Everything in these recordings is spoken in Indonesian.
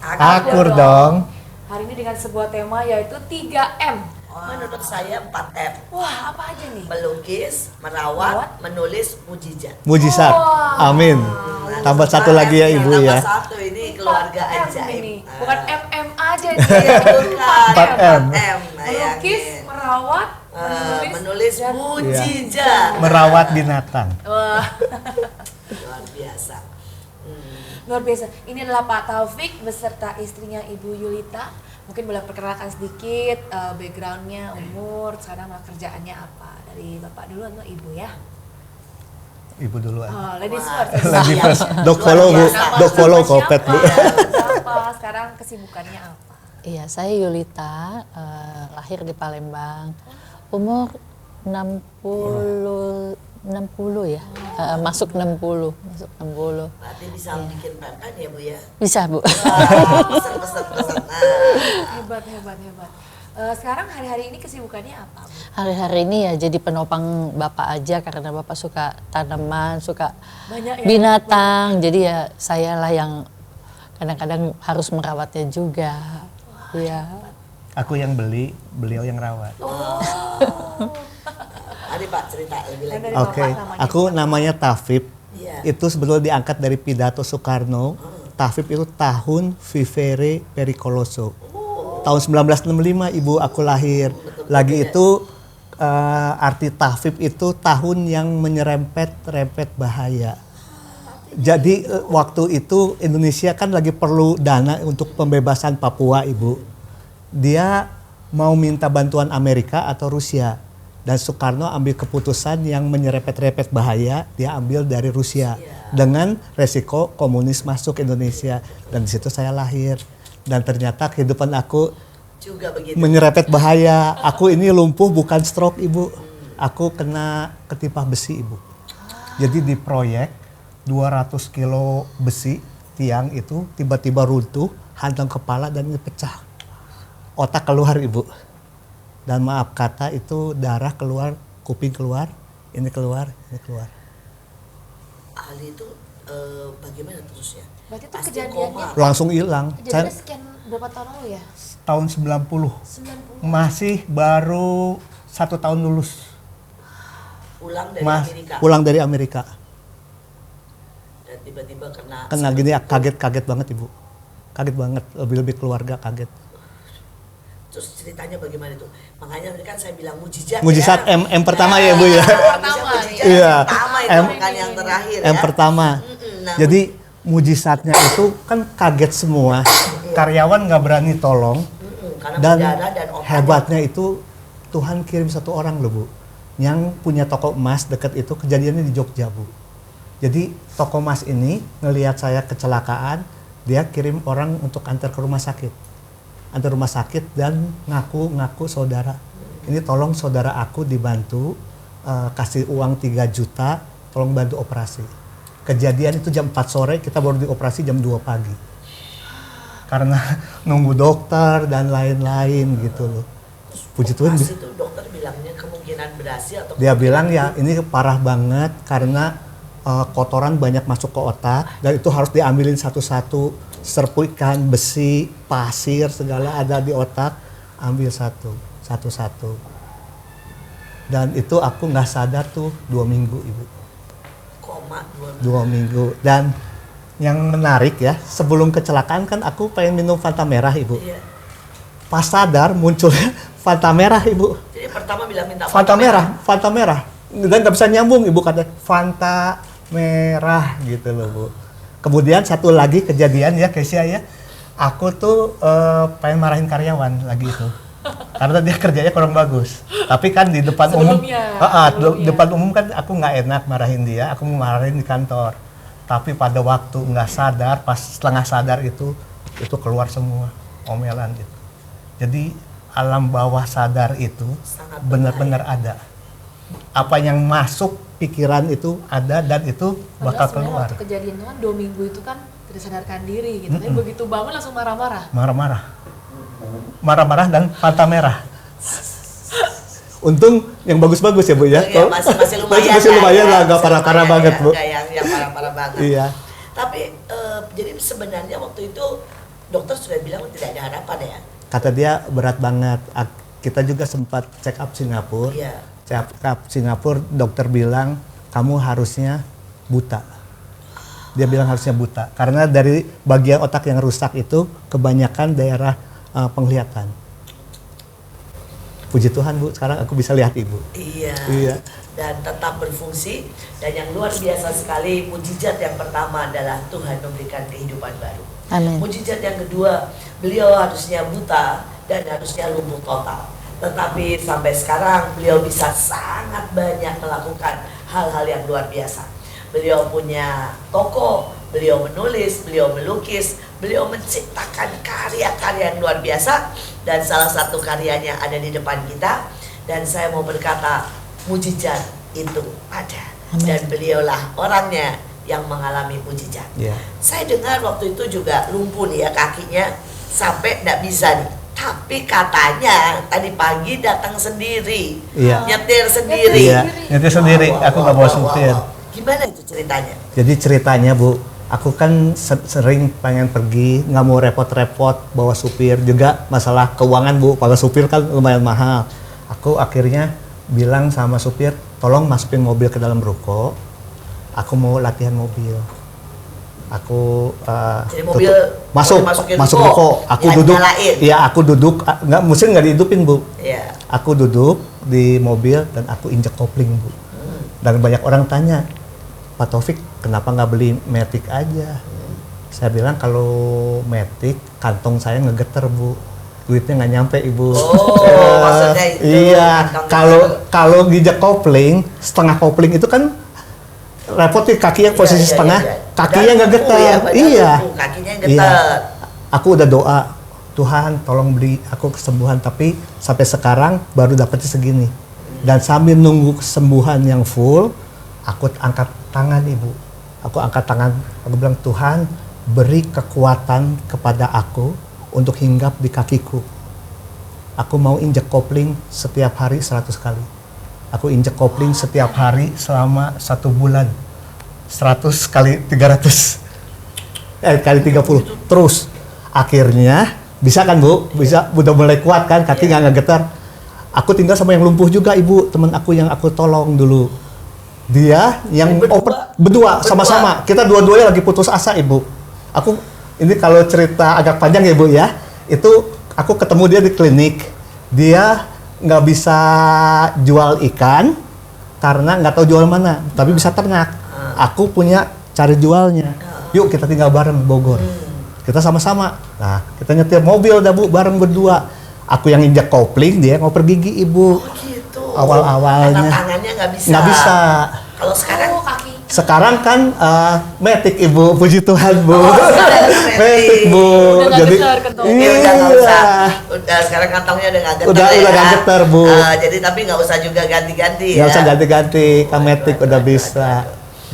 Akur dong. Hari ini dengan sebuah tema yaitu 3M. Menurut saya 4M. Wah, apa aja nih? Melukis, merawat, menulis, mujizat. Mujizat. Wah. Amin. Tambah satu lagi ya Ibu ya. Tambah satu, ini keluarga 4M ajaib. ini. Bukan MM aja nih. Bukan. 4M. 4M. Melukis, merawat, menulis dan mujizat. Merawat binatang. Wah, Luar biasa. luar biasa. Ini adalah Pak Taufik beserta istrinya Ibu Yulita. Mungkin boleh perkenalkan sedikit backgroundnya, umur, sekarang kerjaannya apa? Dari Bapak dulu atau Ibu ya? Ibu duluan. Oh, ladies Wah, first. Ladies first. Luar Dok follow Bu. biasa. Dok follow Siapa? kopet Bu. Siapa? Sekarang kesibukannya apa? Iya, saya Yulita, lahir di Palembang. Umur 60 ya, masuk 60. Berarti bisa bikin pempek ya Bu ya? Bisa Bu. Pesan-pesan. Hebat. Sekarang hari-hari ini kesibukannya apa, Bu? Hari-hari ini ya jadi penopang Bapak aja karena Bapak suka tanaman, suka Banyak ya? binatang. Jadi ya sayalah yang kadang-kadang harus merawatnya juga. Iya. Aku yang beli, beliau yang rawat. Mari Pak cerita lebih lanjut. Dari Oke, Bapak namanya aku namanya Tafib. Iya. Itu sebetulnya diangkat dari pidato Soekarno. Tafib itu tahun vivere pericoloso. Tahun 1965 Ibu aku lahir. Lagi itu arti Tafib itu tahun yang menyerempet-rempet bahaya. Jadi waktu itu Indonesia kan lagi perlu dana untuk pembebasan Papua Ibu. Dia mau minta bantuan Amerika atau Rusia. Dan Soekarno ambil keputusan yang menyerempet-rempet bahaya, dia ambil dari Rusia. Dengan resiko komunis masuk Indonesia. Dan di situ saya lahir. Dan ternyata kehidupan aku Juga begitu. menyerempet bahaya. Aku ini lumpuh bukan stroke Ibu. Aku kena ketimpa besi Ibu. Jadi di proyek 200 kilo besi tiang itu tiba-tiba runtuh, hantam kepala dan ini pecah. Otak keluar Ibu. Dan maaf kata itu darah keluar, kuping keluar, ini keluar, ini keluar. Ali itu bagaimana terusnya? Berarti itu Pasti kejadiannya, koma. Langsung hilang. kejadiannya sekian berapa tahun lalu ya? Tahun 90. 90. Masih baru 1 tahun lulus. Pulang dari Mas, Amerika. pulang dari Amerika. Dan tiba-tiba kena Gini kaget banget Ibu. Kaget banget, lebih-lebih keluarga kaget. Terus ceritanya bagaimana itu? Makanya tadi kan saya bilang mujizat. Mujizat ya. M pertama ya Bu ya. Pertama, Mujizat Iya. pertama itu M- bukan yang terakhir M ya. pertama. Nah, Jadi mujizatnya itu kan kaget semua. Karyawan nggak berani tolong. karena Dan berdarah dan otaknya. hebatnya itu Tuhan kirim satu orang loh Bu. Yang punya toko emas dekat itu kejadiannya di Jogja Bu. Jadi toko emas ini ngelihat saya kecelakaan, dia kirim orang untuk antar ke rumah sakit. Antar rumah sakit dan ngaku saudara. Ini tolong saudara aku dibantu, kasih uang 3 juta, tolong bantu operasi. Kejadian itu jam 4 sore, kita baru dioperasi jam 2 pagi. Karena nunggu dokter dan lain-lain gitu loh. Puji Tuhan. Pas itu dokter bilangnya kemungkinan berhasil atau Dia bilang ya ini parah banget karena kotoran banyak masuk ke otak dan itu harus diambilin satu-satu. Serpikan besi, pasir, segala ada di otak, ambil satu-satu. Dan itu aku nggak sadar tuh 2 minggu Ibu. koma 2 minggu. Dan yang menarik ya, sebelum kecelakaan kan aku pengen minum Fanta merah Ibu. Iya. Pas sadar munculnya Fanta merah Ibu. Jadi pertama bilang minta Fanta merah. Dan nggak bisa nyambung Ibu kata Fanta merah gitu loh Bu. Kemudian satu lagi kejadian ya Kesia ya, aku tuh pengen marahin karyawan lagi itu. Karena dia kerjanya kurang bagus. Tapi kan di depan Sebelumnya. depan umum kan aku nggak enak marahin dia, aku mau marahin di kantor. Tapi pada waktu nggak sadar, pas setengah sadar itu keluar semua omelan itu. Jadi alam bawah sadar itu Sangat benar-benar ada. Apa yang masuk pikiran itu ada dan itu bakal Padahal sebenarnya keluar. waktu kejadian itu kan 2 minggu itu kan tidak sadarkan diri gitu. Tapi begitu bangun langsung marah-marah. Marah-marah dan Fanta merah. Untung yang bagus-bagus ya Bu ya. Ya, masih lumayan. Masih lumayan lah, nggak parah-parah banget Bu. Nggak yang parah-parah banget. Iya. Tapi jadi sebenarnya waktu itu dokter sudah bilang tidak ada harapan ya. Kata dia berat banget. Kita juga sempat check up Singapura. Iya. Check up Singapura, dokter bilang kamu harusnya buta. Dia bilang harusnya buta karena dari bagian otak yang rusak itu kebanyakan daerah penglihatan. Puji Tuhan Bu, sekarang aku bisa lihat Ibu. Iya. Dan tetap berfungsi, dan yang luar biasa sekali mujizat yang pertama adalah Tuhan memberikan kehidupan baru. Amin. Mujizat yang kedua, beliau harusnya buta dan harusnya lumpuh total. Tetapi sampai sekarang beliau bisa sangat banyak melakukan hal-hal yang luar biasa. Beliau punya toko, beliau menulis, beliau melukis, beliau menciptakan karya-karya yang luar biasa, dan salah satu karyanya ada di depan kita. Dan saya mau berkata, mujizat itu ada. Amin. Dan beliaulah orangnya yang mengalami mujizat. Yeah. Saya dengar waktu itu juga lumpuh nih ya kakinya, sampai tidak bisa nih. Tapi katanya tadi pagi datang sendiri, Iya. nyetir sendiri. Iya, nyetir sendiri. Aku nggak bawa supir. Gimana itu ceritanya? Jadi ceritanya Bu, aku kan sering pengen pergi, nggak mau repot-repot bawa supir. Juga masalah keuangan Bu, kalau supir kan lumayan mahal. Aku akhirnya bilang sama supir, tolong masukin mobil ke dalam ruko. Aku mau latihan mobil. Aku Jadi mobil masuk ruko. Aku duduk. Nyalain. Iya, aku duduk. Nggak, mesin nggak dihidupin Bu. Iya. Aku duduk di mobil dan aku injek kopling Bu. Dan banyak orang tanya, Pak Taufik kenapa nggak beli Matic aja? Saya bilang kalau Matic kantong saya ngegeter Bu, duitnya nggak nyampe Ibu. Oh, maksudnya itu. Iya, kantong kalau injek kopling, setengah kopling itu kan repot nih kakinya posisi Iya, setengah, iya. kakinya Badan ngegeter. lumpuh ya, badan Iya. lumpuh, kakinya Iya. getar. Aku udah doa, Tuhan tolong beri aku kesembuhan, tapi sampai sekarang baru dapetnya segini. Dan sambil nunggu kesembuhan yang full, aku angkat tangan Ibu. Aku angkat tangan, aku bilang Tuhan beri kekuatan kepada aku untuk hinggap di kakiku. Aku mau injek kopling setiap hari 100 kali. Aku injek kopling setiap hari selama 1 bulan. 100 kali 300. Kali 30. Terus akhirnya bisa kan Bu? Bisa, udah mulai kuat kan, kaki nggak ngegetar. Aku tinggal sama yang lumpuh juga Ibu, teman aku yang aku tolong dulu. Dia yang berdua sama-sama. Kita dua-duanya lagi putus asa Ibu. Aku ini kalau cerita agak panjang ya Bu ya. Itu aku ketemu dia di klinik. Dia nggak bisa jual ikan karena nggak tahu jual mana, tapi bisa ternak. Aku punya cari jualnya. Yuk kita tinggal bareng Bogor. Kita sama-sama. Nah, kita nyetir mobil dah Bu bareng berdua. Aku yang injak kopling, dia ngoper gigi Ibu. Oh gitu. Awal-awalnya. Karena tangannya nggak bisa. Nggak bisa. Kalau sekarang Oh, kaki. Sekarang kan Matic Ibu, puji Tuhan Bu. Matic Bu. Udah nggak getar kantongnya. Udah nggak usah. Iya. Udah sekarang kantongnya udah nggak getar Udah nggak getar, Bu. Jadi tapi nggak usah juga ganti-ganti ya. Nggak usah ganti-ganti, ke Matic udah bisa.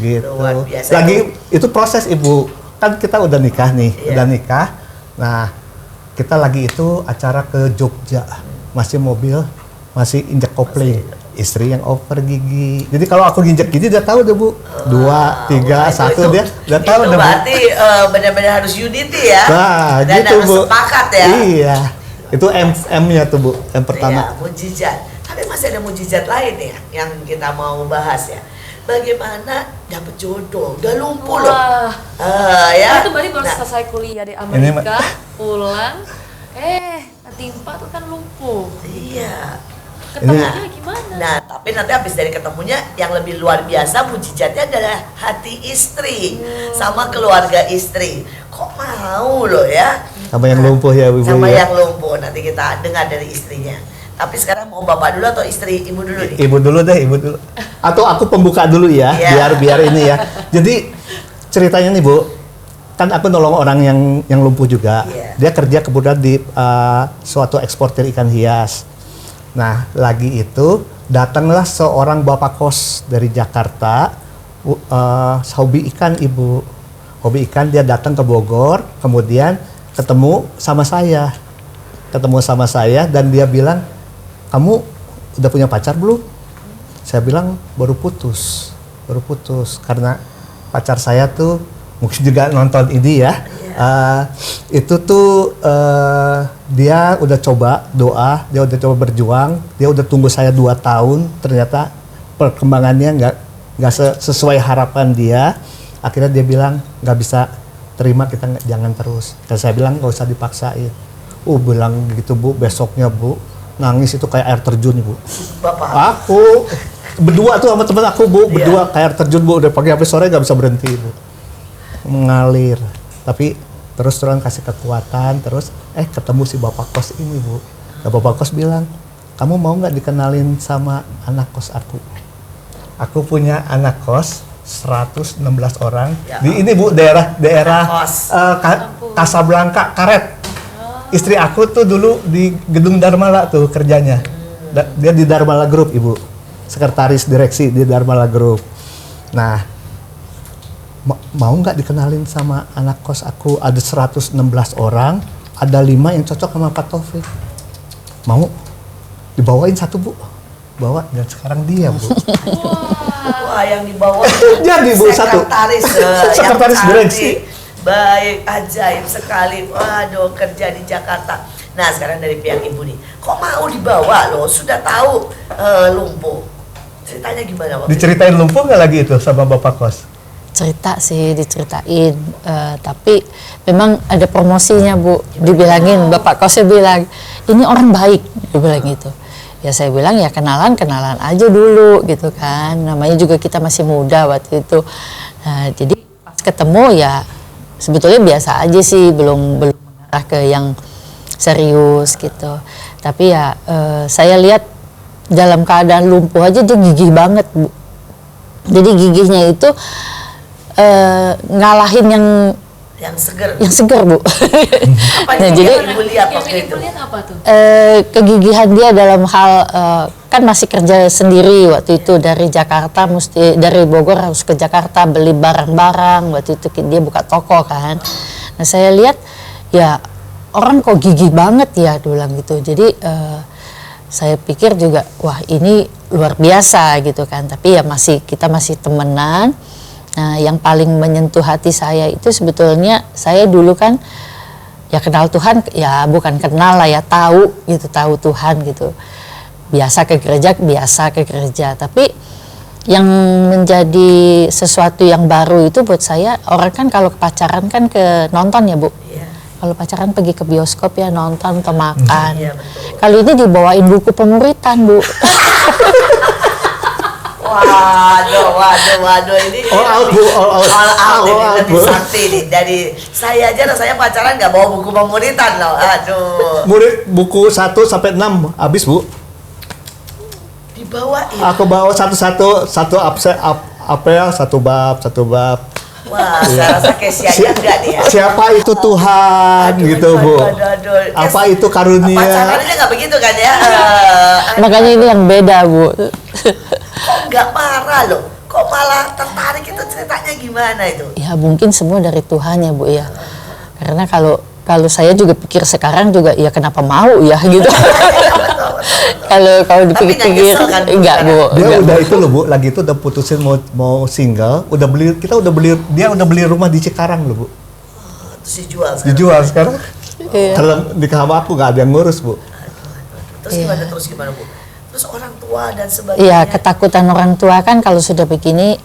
Gitu. Luar biasa. Lagi itu proses Ibu. Kan kita udah nikah nih, Iya. udah nikah. Nah, kita lagi itu acara ke Jogja. Masih mobil, masih injek kopling. Istri yang oper gigi. Jadi kalau aku nginjek gigi dia tahu deh Bu. 2, 3, 1 dia udah tahu itu deh Bu. berarti benar-benar harus unity ya. Nah, dan gitu harus Bu. sepakat ya. Iya. Itu M-nya tuh Bu, yang pertama. Iya, mujizat. Tapi masih ada mujizat lain ya yang kita mau bahas ya. Bagaimana dapet jodoh? Udah lumpuh loh. Wah. Ya. Itu berarti baru Nah, selesai kuliah di Ini, Amerika, pulang, ketimpa tuh kan lumpuh. Iya. Ketemunya gimana? Nah, tapi nanti habis dari ketemunya yang lebih luar biasa mujizatnya adalah hati istri sama keluarga istri. Kok mau loh ya? Sama yang lumpuh ya Bu Sama ya. yang lumpuh, nanti kita dengar dari istrinya. Tapi sekarang mau bapak dulu atau istri ibu dulu nih? Ibu dulu deh, Ibu dulu. Atau aku pembuka dulu ya, Iya. biar ini ya. Jadi ceritanya nih Bu, kan aku nolong orang yang lumpuh juga. Iya. Dia kerja kebetulan di suatu eksportir ikan hias. Nah, lagi itu datanglah seorang bapak kos dari Jakarta, hobi ikan Ibu. Hobi ikan, dia datang ke Bogor, kemudian ketemu sama saya. Dan dia bilang, "Kamu udah punya pacar belum?" Saya bilang, baru putus. Karena pacar saya tuh mungkin juga nonton ini ya. Itu tuh dia udah coba doa, dia udah coba berjuang, dia udah tunggu saya 2 tahun, ternyata perkembangannya nggak sesuai harapan dia. Akhirnya dia bilang nggak bisa terima, kita jangan terus. Dan saya bilang nggak usah dipaksain. Bilang gitu Bu, besoknya Bu nangis itu kayak air terjun Bu. Bapak. Aku berdua tuh sama temen aku Bu, berdua kayak air terjun Bu, udah pagi sampai sore nggak bisa berhenti Bu. Mengalir. Tapi terus terang kasih kekuatan, terus ketemu si bapak kos ini Bu. Nah, bapak kos bilang, kamu mau nggak dikenalin sama anak kos aku? Aku punya anak kos 116 orang Ya. di ini Bu, daerah Kos. Casablanca, Karet. Istri aku tuh dulu di gedung Darmala tuh kerjanya. Dia di Darmala Group Ibu, sekretaris direksi di Darmala Group. Nah, mau nggak dikenalin sama anak kos aku? Ada 116 orang, ada 5 yang cocok sama Pak Taufik. Mau dibawain 1 Bu, bawa, dan sekarang dia Bu. Wah, yang dibawa Jadi Bu, 1 sekretaris yang direksi. Baik, ajaib sekali. Waduh, kerja di Jakarta. Nah, sekarang dari pihak ibu nih, kok mau dibawa loh? Sudah tahu lumpuh. Ceritanya gimana waktu itu? Diceritain lumpuh nggak lagi itu sama bapak kos? Cerita sih diceritain, tapi memang ada promosinya Bu. Dibilangin, bapak kosnya bilang, ini orang baik, dia bilang gitu. Ya saya bilang ya kenalan aja dulu gitu kan. Namanya juga kita masih muda waktu itu. Nah, jadi pas ketemu ya sebetulnya biasa aja sih, belum mengarah ke yang serius gitu. Tapi ya saya lihat dalam keadaan lumpuh aja dia gigih banget Bu. Jadi gigihnya itu ngalahin Yang seger. yang segar Bu. Apa Nah, yang jadi ibu lihat Yang waktu itu? ibu lihat apa tuh? kegigihan dia dalam hal kan masih kerja sendiri waktu itu dari Jakarta, dari Bogor harus ke Jakarta beli barang-barang. Waktu itu dia buka toko kan. Nah saya lihat ya orang kok gigih banget ya, dia bilang gitu. Jadi saya pikir juga wah ini luar biasa gitu kan. Tapi ya kita masih temenan. Nah yang paling menyentuh hati saya itu sebetulnya saya dulu kan ya kenal Tuhan, ya bukan kenal lah ya, tahu Tuhan gitu. Biasa ke gereja, tapi yang menjadi sesuatu yang baru itu buat saya, orang kan kalau pacaran kan ke nonton ya Bu. Iya. Kalau pacaran pergi ke bioskop ya nonton atau makan. Iya, betul. Kalau ini dibawain buku pemuritan Bu. Waduh, ini All out, Bu, all out. ini All out, lebih Bu. sakti nih. Dari saya aja rasanya pacaran nggak bawa buku pemuritan loh. Aduh, Murid buku 1 sampai 6 habis Bu. dibawain. Aku bawa satu apel, satu bab. Wah, saya rasa Kesianya enggak nih ya. Siapa itu Tuhan gitu Bu? Aduh. Apa itu karunia? Pacarannya nggak begitu kan ya? Makanya ini yang beda Bu. Kok nggak marah loh? Kok malah tertarik, itu ceritanya gimana itu? Ya mungkin semua dari Tuhan ya Bu ya. Karena kalau saya juga pikir sekarang juga ya kenapa mau ya gitu. Kalau dipikir-pikir nyesel kan, Bu, enggak Bu. Dia enggak, udah Bu. itu loh Bu, lagi itu udah putusin mau single, dia udah beli rumah di Cikarang loh Bu. Terus dijual sekarang. Dijual sekarang. Iya. Karena nikah sama aku nggak ada yang ngurus Bu. Terus gimana Bu? Terus orang tua dan sebagainya. Iya, ketakutan orang tua kan kalau sudah begini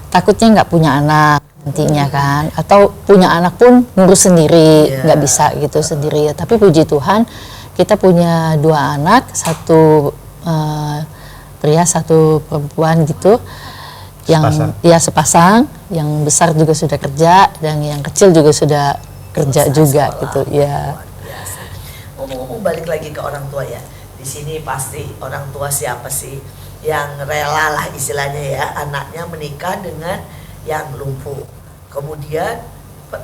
takutnya nggak punya anak nantinya kan, atau punya anak pun ngurus sendiri, Iya. nggak bisa gitu sendiri ya. Tapi puji Tuhan kita punya 2 anak, 1 pria 1 perempuan gitu, yang Sepasang. ya sepasang, yang besar juga sudah kerja dan yang kecil juga sudah kerja juga sekolah. gitu ya. Luar biasa. Ngomong-ngomong balik lagi ke orang tua ya. Di sini pasti orang tua siapa sih yang rela lah istilahnya ya, anaknya menikah dengan yang lumpuh. Kemudian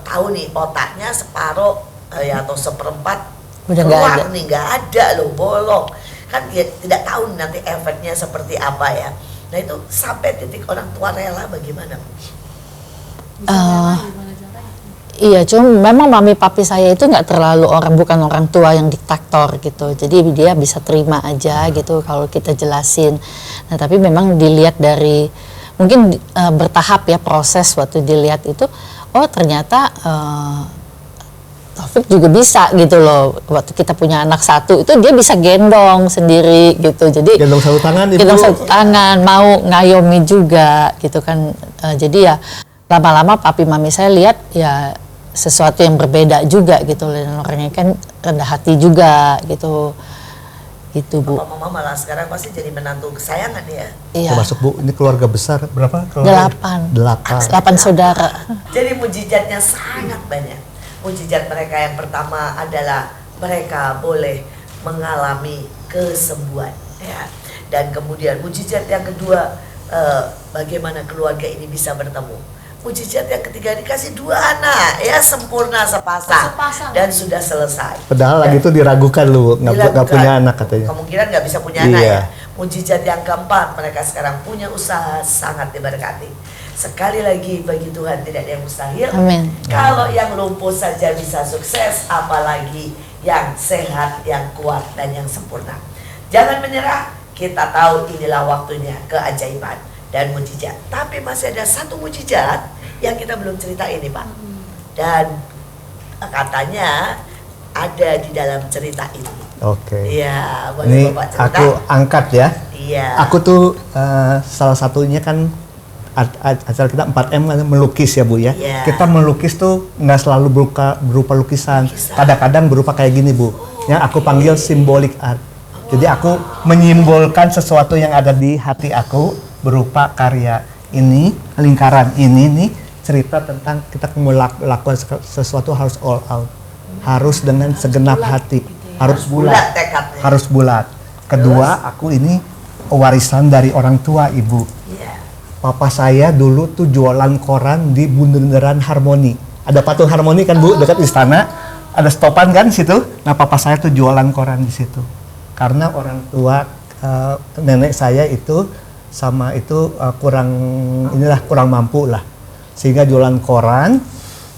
tahu nih otaknya separuh ya atau seperempat Udah nggak keluar ada. nih, nggak ada loh, bolong. Kan dia tidak tahu nanti efeknya seperti apa ya. Nah itu sampai titik orang tua rela bagaimana? Gimana caranya? Iya, cuma memang mami papi saya itu nggak terlalu bukan orang tua yang diktator gitu. Jadi dia bisa terima aja gitu kalau kita jelasin. Nah tapi memang dilihat dari mungkin bertahap ya proses waktu dilihat itu, oh ternyata Taufik juga bisa gitu loh. Waktu kita punya anak satu itu dia bisa gendong sendiri gitu. Jadi Gendong satu tangan, Ibu. gendong satu tangan, mau ngayomi juga gitu kan. Jadi ya lama-lama papi mami saya lihat ya sesuatu yang berbeda juga gitu. Dan orangnya kan rendah hati juga gitu. Gitu Bu. Papa mama malah sekarang pasti jadi menantu kesayangan ya. Iya. Termasuk Bu, ini keluarga besar berapa? Keluarga? 8 8. saudara. Jadi mujizatnya sangat banyak. Mujizat mereka yang pertama adalah mereka boleh mengalami kesembuhan, ya. Dan kemudian mujizat yang kedua, bagaimana keluarga ini bisa bertemu. Mujizat yang ketiga, dikasih 2 anak, ya, sempurna sepasang. Dan sudah selesai. Padahal lagi itu diragukan lu, nggak punya anak katanya. Kemungkinan nggak bisa punya anak Iya. ya. Mujizat yang keempat, mereka sekarang punya usaha sangat diberkati. Sekali lagi, bagi Tuhan tidak ada yang mustahil. Amin. Kalau yang lumpuh saja bisa sukses, apalagi yang sehat, yang kuat, dan yang sempurna. Jangan menyerah, kita tahu inilah waktunya keajaiban dan mujizat. Tapi masih ada satu mujizat yang kita belum cerita ini, Pak. Dan katanya ada di dalam cerita ini. Oke. Iya, boleh Ini Bapak cerita? aku angkat ya. Iya. Aku tuh salah satunya kan acara kita 4M kan melukis ya Bu ya. Iya. Kita melukis tuh nggak selalu berupa lukisan. Kadang-kadang berupa kayak gini Bu. Yang aku panggil symbolic art. Jadi aku menyimbolkan sesuatu yang ada di hati aku berupa karya. Ini lingkaran ini nih cerita tentang kita melakukan sesuatu harus all out. Harus dengan segenap hati. Harus bulat. Tekadnya. Harus bulat. Kedua, aku ini warisan dari orang tua Ibu. Iya. Papa saya dulu tuh jualan koran di Bundaran Harmoni. Ada patung Harmoni kan Bu, dekat istana. Ada stopan kan situ. Nah papa saya tuh jualan koran di situ. Karena orang tua nenek saya itu sama itu kurang mampu lah. Sehingga jualan koran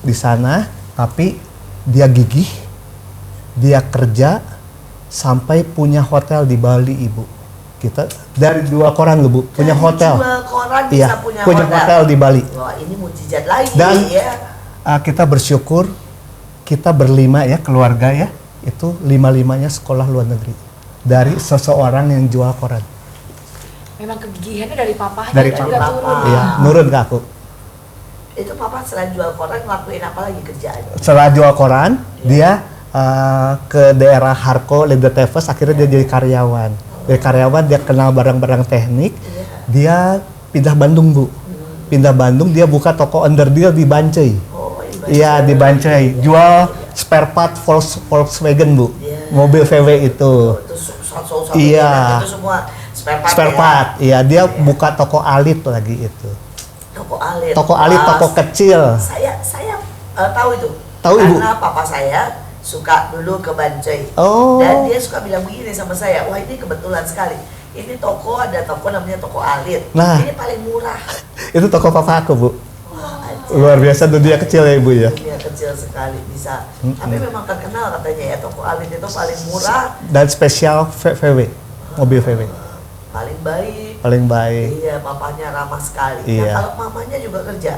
di sana, tapi dia gigih, dia kerja sampai punya hotel di Bali Ibu. Kita dari 2 koran loh Bu, punya hotel. Jual koran Iya, bisa punya hotel di Bali. Wah, ini mujizat lagi Dan ya. kita bersyukur kita berlima ya keluarga ya, itu 5-5-nya sekolah luar negeri dari seseorang yang jual koran. Memang kegigihannya dari papanya Dari juga papa. turun. Iya, nurun ke aku. Itu papa selain jual koran ngelakuin apa lagi kerjaan? Setelah jual koran, dia ke daerah Harko, Leda Teves, akhirnya dia jadi karyawan. Dari karyawan dia kenal barang-barang teknik, dia pindah Bandung Bu. Pindah Bandung, dia buka toko underdeal di Bancai. Oh, Iya di Bancai, jual spare part Volkswagen Bu, mobil VW itu. Iya. Itu semua Spare part, iya dia buka toko alit lagi itu. Toko alit. Toko alit, toko kecil. Saya tahu itu. Tahu, Ibu? Karena papa saya suka dulu ke Bancai. Oh. Dan dia suka bilang begini sama saya, wah ini kebetulan sekali. Ini toko, ada toko namanya toko alit. Nah. Ini paling murah. Itu toko papa aku Bu. Wah, aja. Luar biasa dunia kecil ya Ibu ya. Dunia kecil sekali bisa. Tapi memang terkenal katanya ya toko alit itu paling murah, Dan spesial VW, mobil VW. paling baik. Paling baik. Iya, papanya ramah sekali. Iya. Nah, kalau mamanya juga kerja.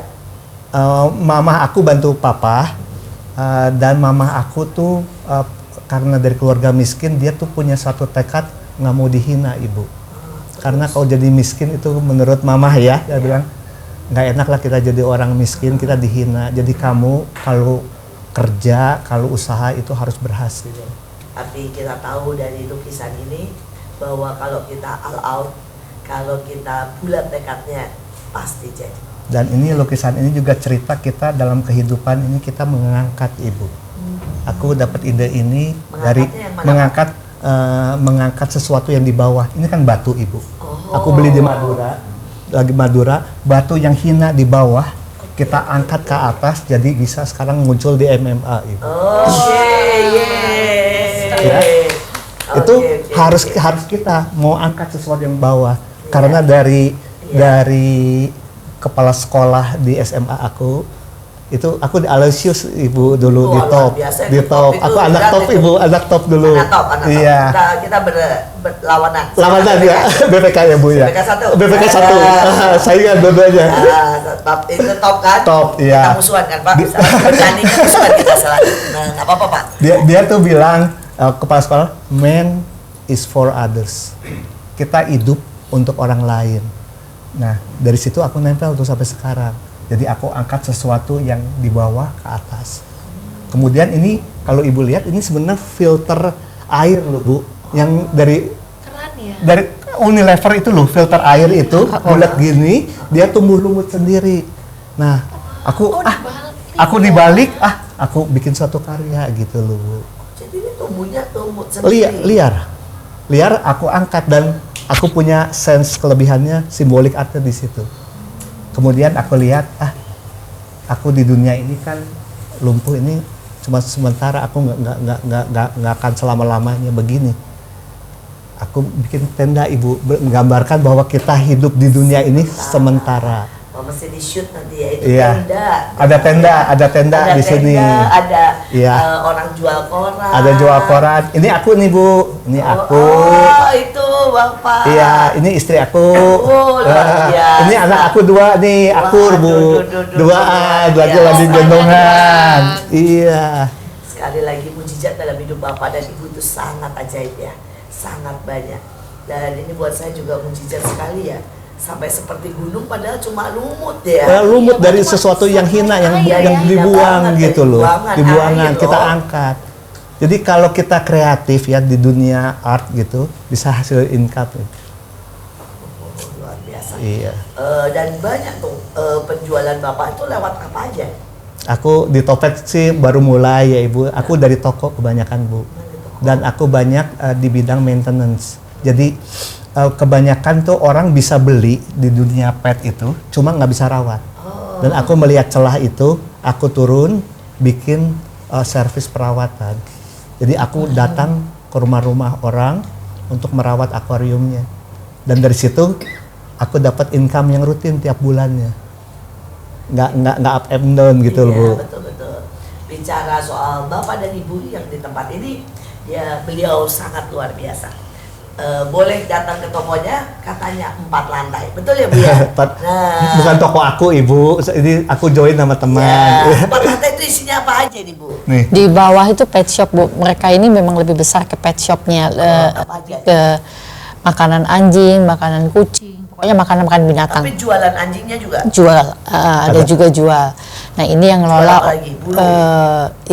Mama aku bantu papa, dan mama aku tuh karena dari keluarga miskin dia tuh punya satu tekad nggak mau dihina Ibu. Karena kalau jadi miskin itu menurut mama ya, dia bilang nggak enak lah kita jadi orang miskin, kita dihina. Jadi kamu kalau kerja, kalau usaha itu harus berhasil. Tapi kita tahu dari lukisan ini bahwa kalau kita all out, kalau kita bulat tekadnya pasti jadi. Dan ini lukisan ini juga cerita kita dalam kehidupan ini kita mengangkat Ibu. Aku dapat ide ini dari Mengangkatnya yang mana, mengangkat sesuatu yang di bawah. Ini kan batu Ibu. Oh. Aku beli di Madura, lagi Madura, batu yang hina di bawah kita angkat ke atas jadi bisa sekarang muncul di MMA Ibu. Oke, Ya. Itu harus kita mau angkat sesuatu yang bawah. Karena dari kepala sekolah di SMA aku Itu aku di Aloysius Ibu dulu di Luar top. biasa, Di itu top. itu Aku anak berat top itu. Ibu, anak top dulu. Anak top. Iya. Kita berlawanan. Lawanan ya, BPK ya Bu ya. BPK 1. BPK 1. Saingan dua-duanya. Itu top kan? Top, iya. Kita musuhan kan Pak? Bertandingnya musuhan kita salah. Nah, nggak apa-apa Pak. Dia tuh bilang kepala sekolah, man is for others. Kita hidup untuk orang lain. Nah, dari situ aku nempel tuh sampai sekarang. Jadi aku angkat sesuatu yang di bawah ke atas. Kemudian ini kalau Ibu lihat ini sebenarnya filter air loh Bu, yang dari Keren ya. dari Unilever itu loh, filter air itu bulat gini, dia tumbuh lumut sendiri. Nah, aku dibalik, aku bikin suatu karya gitu loh Bu. Jadi ini tumbuhnya tumbuh sendiri. Liar aku angkat dan aku punya sense kelebihannya, simbolik artnya di situ. Kemudian aku lihat, aku di dunia ini kan lumpuh ini cuma sementara, aku nggak akan selama-lamanya begini. Aku bikin tenda Ibu, menggambarkan bahwa kita hidup di dunia ini sementara. Mesti di shoot nanti ya, itu Iya. tenda. Ada tenda di sini. Ada Iya. orang jual koran. Ada jual koran. Ini aku nih Bu, ini aku. Oh, itu Bapak. Iya, ini istri aku. Oh, luar biasa. Ini anak aku dua nih, akur Bu. Dua lagi gendongan. Iya. Sekali lagi mujizat dalam hidup Bapak dan Ibu itu sangat ajaib ya. Sangat banyak. Dan ini buat saya juga mujizat sekali ya. Sampai seperti gunung padahal cuma lumut ya. Lumut dari sesuatu yang hina, yang dibuang gitu loh. Dibuangan, kita angkat. Jadi kalau kita kreatif ya di dunia art gitu, bisa hasil income. Luar biasa. Iya. Dan banyak tuh penjualan Bapak itu lewat apa aja? Aku di Topet sih baru mulai ya Ibu. Aku dari toko kebanyakan Bu. Dan aku banyak di bidang maintenance. Jadi kebanyakan tuh orang bisa beli di dunia pet itu, cuma nggak bisa rawat. Dan aku melihat celah itu, aku turun bikin servis perawatan. Jadi aku datang ke rumah-rumah orang untuk merawat akuariumnya. Dan dari situ aku dapat income yang rutin tiap bulannya. Nggak up and down gitu loh Bu. Betul-betul. Bicara soal Bapak dan Ibu yang di tempat ini, ya beliau sangat luar biasa. Boleh datang ke tokonya, katanya 4 lantai, betul ya Bu ya? Bukan toko aku Ibu, ini aku join sama teman. Ya, 4 lantai itu isinya apa aja nih Bu? Nih. Di bawah itu pet shop Bu. Mereka ini memang lebih besar ke pet shopnya, apa aja? ke makanan anjing, makanan kucing, pokoknya makanan binatang. Tapi jualan anjingnya juga? Jual, ada juga jual. Nah ini yang ngelola, Jual apa lagi? Burung?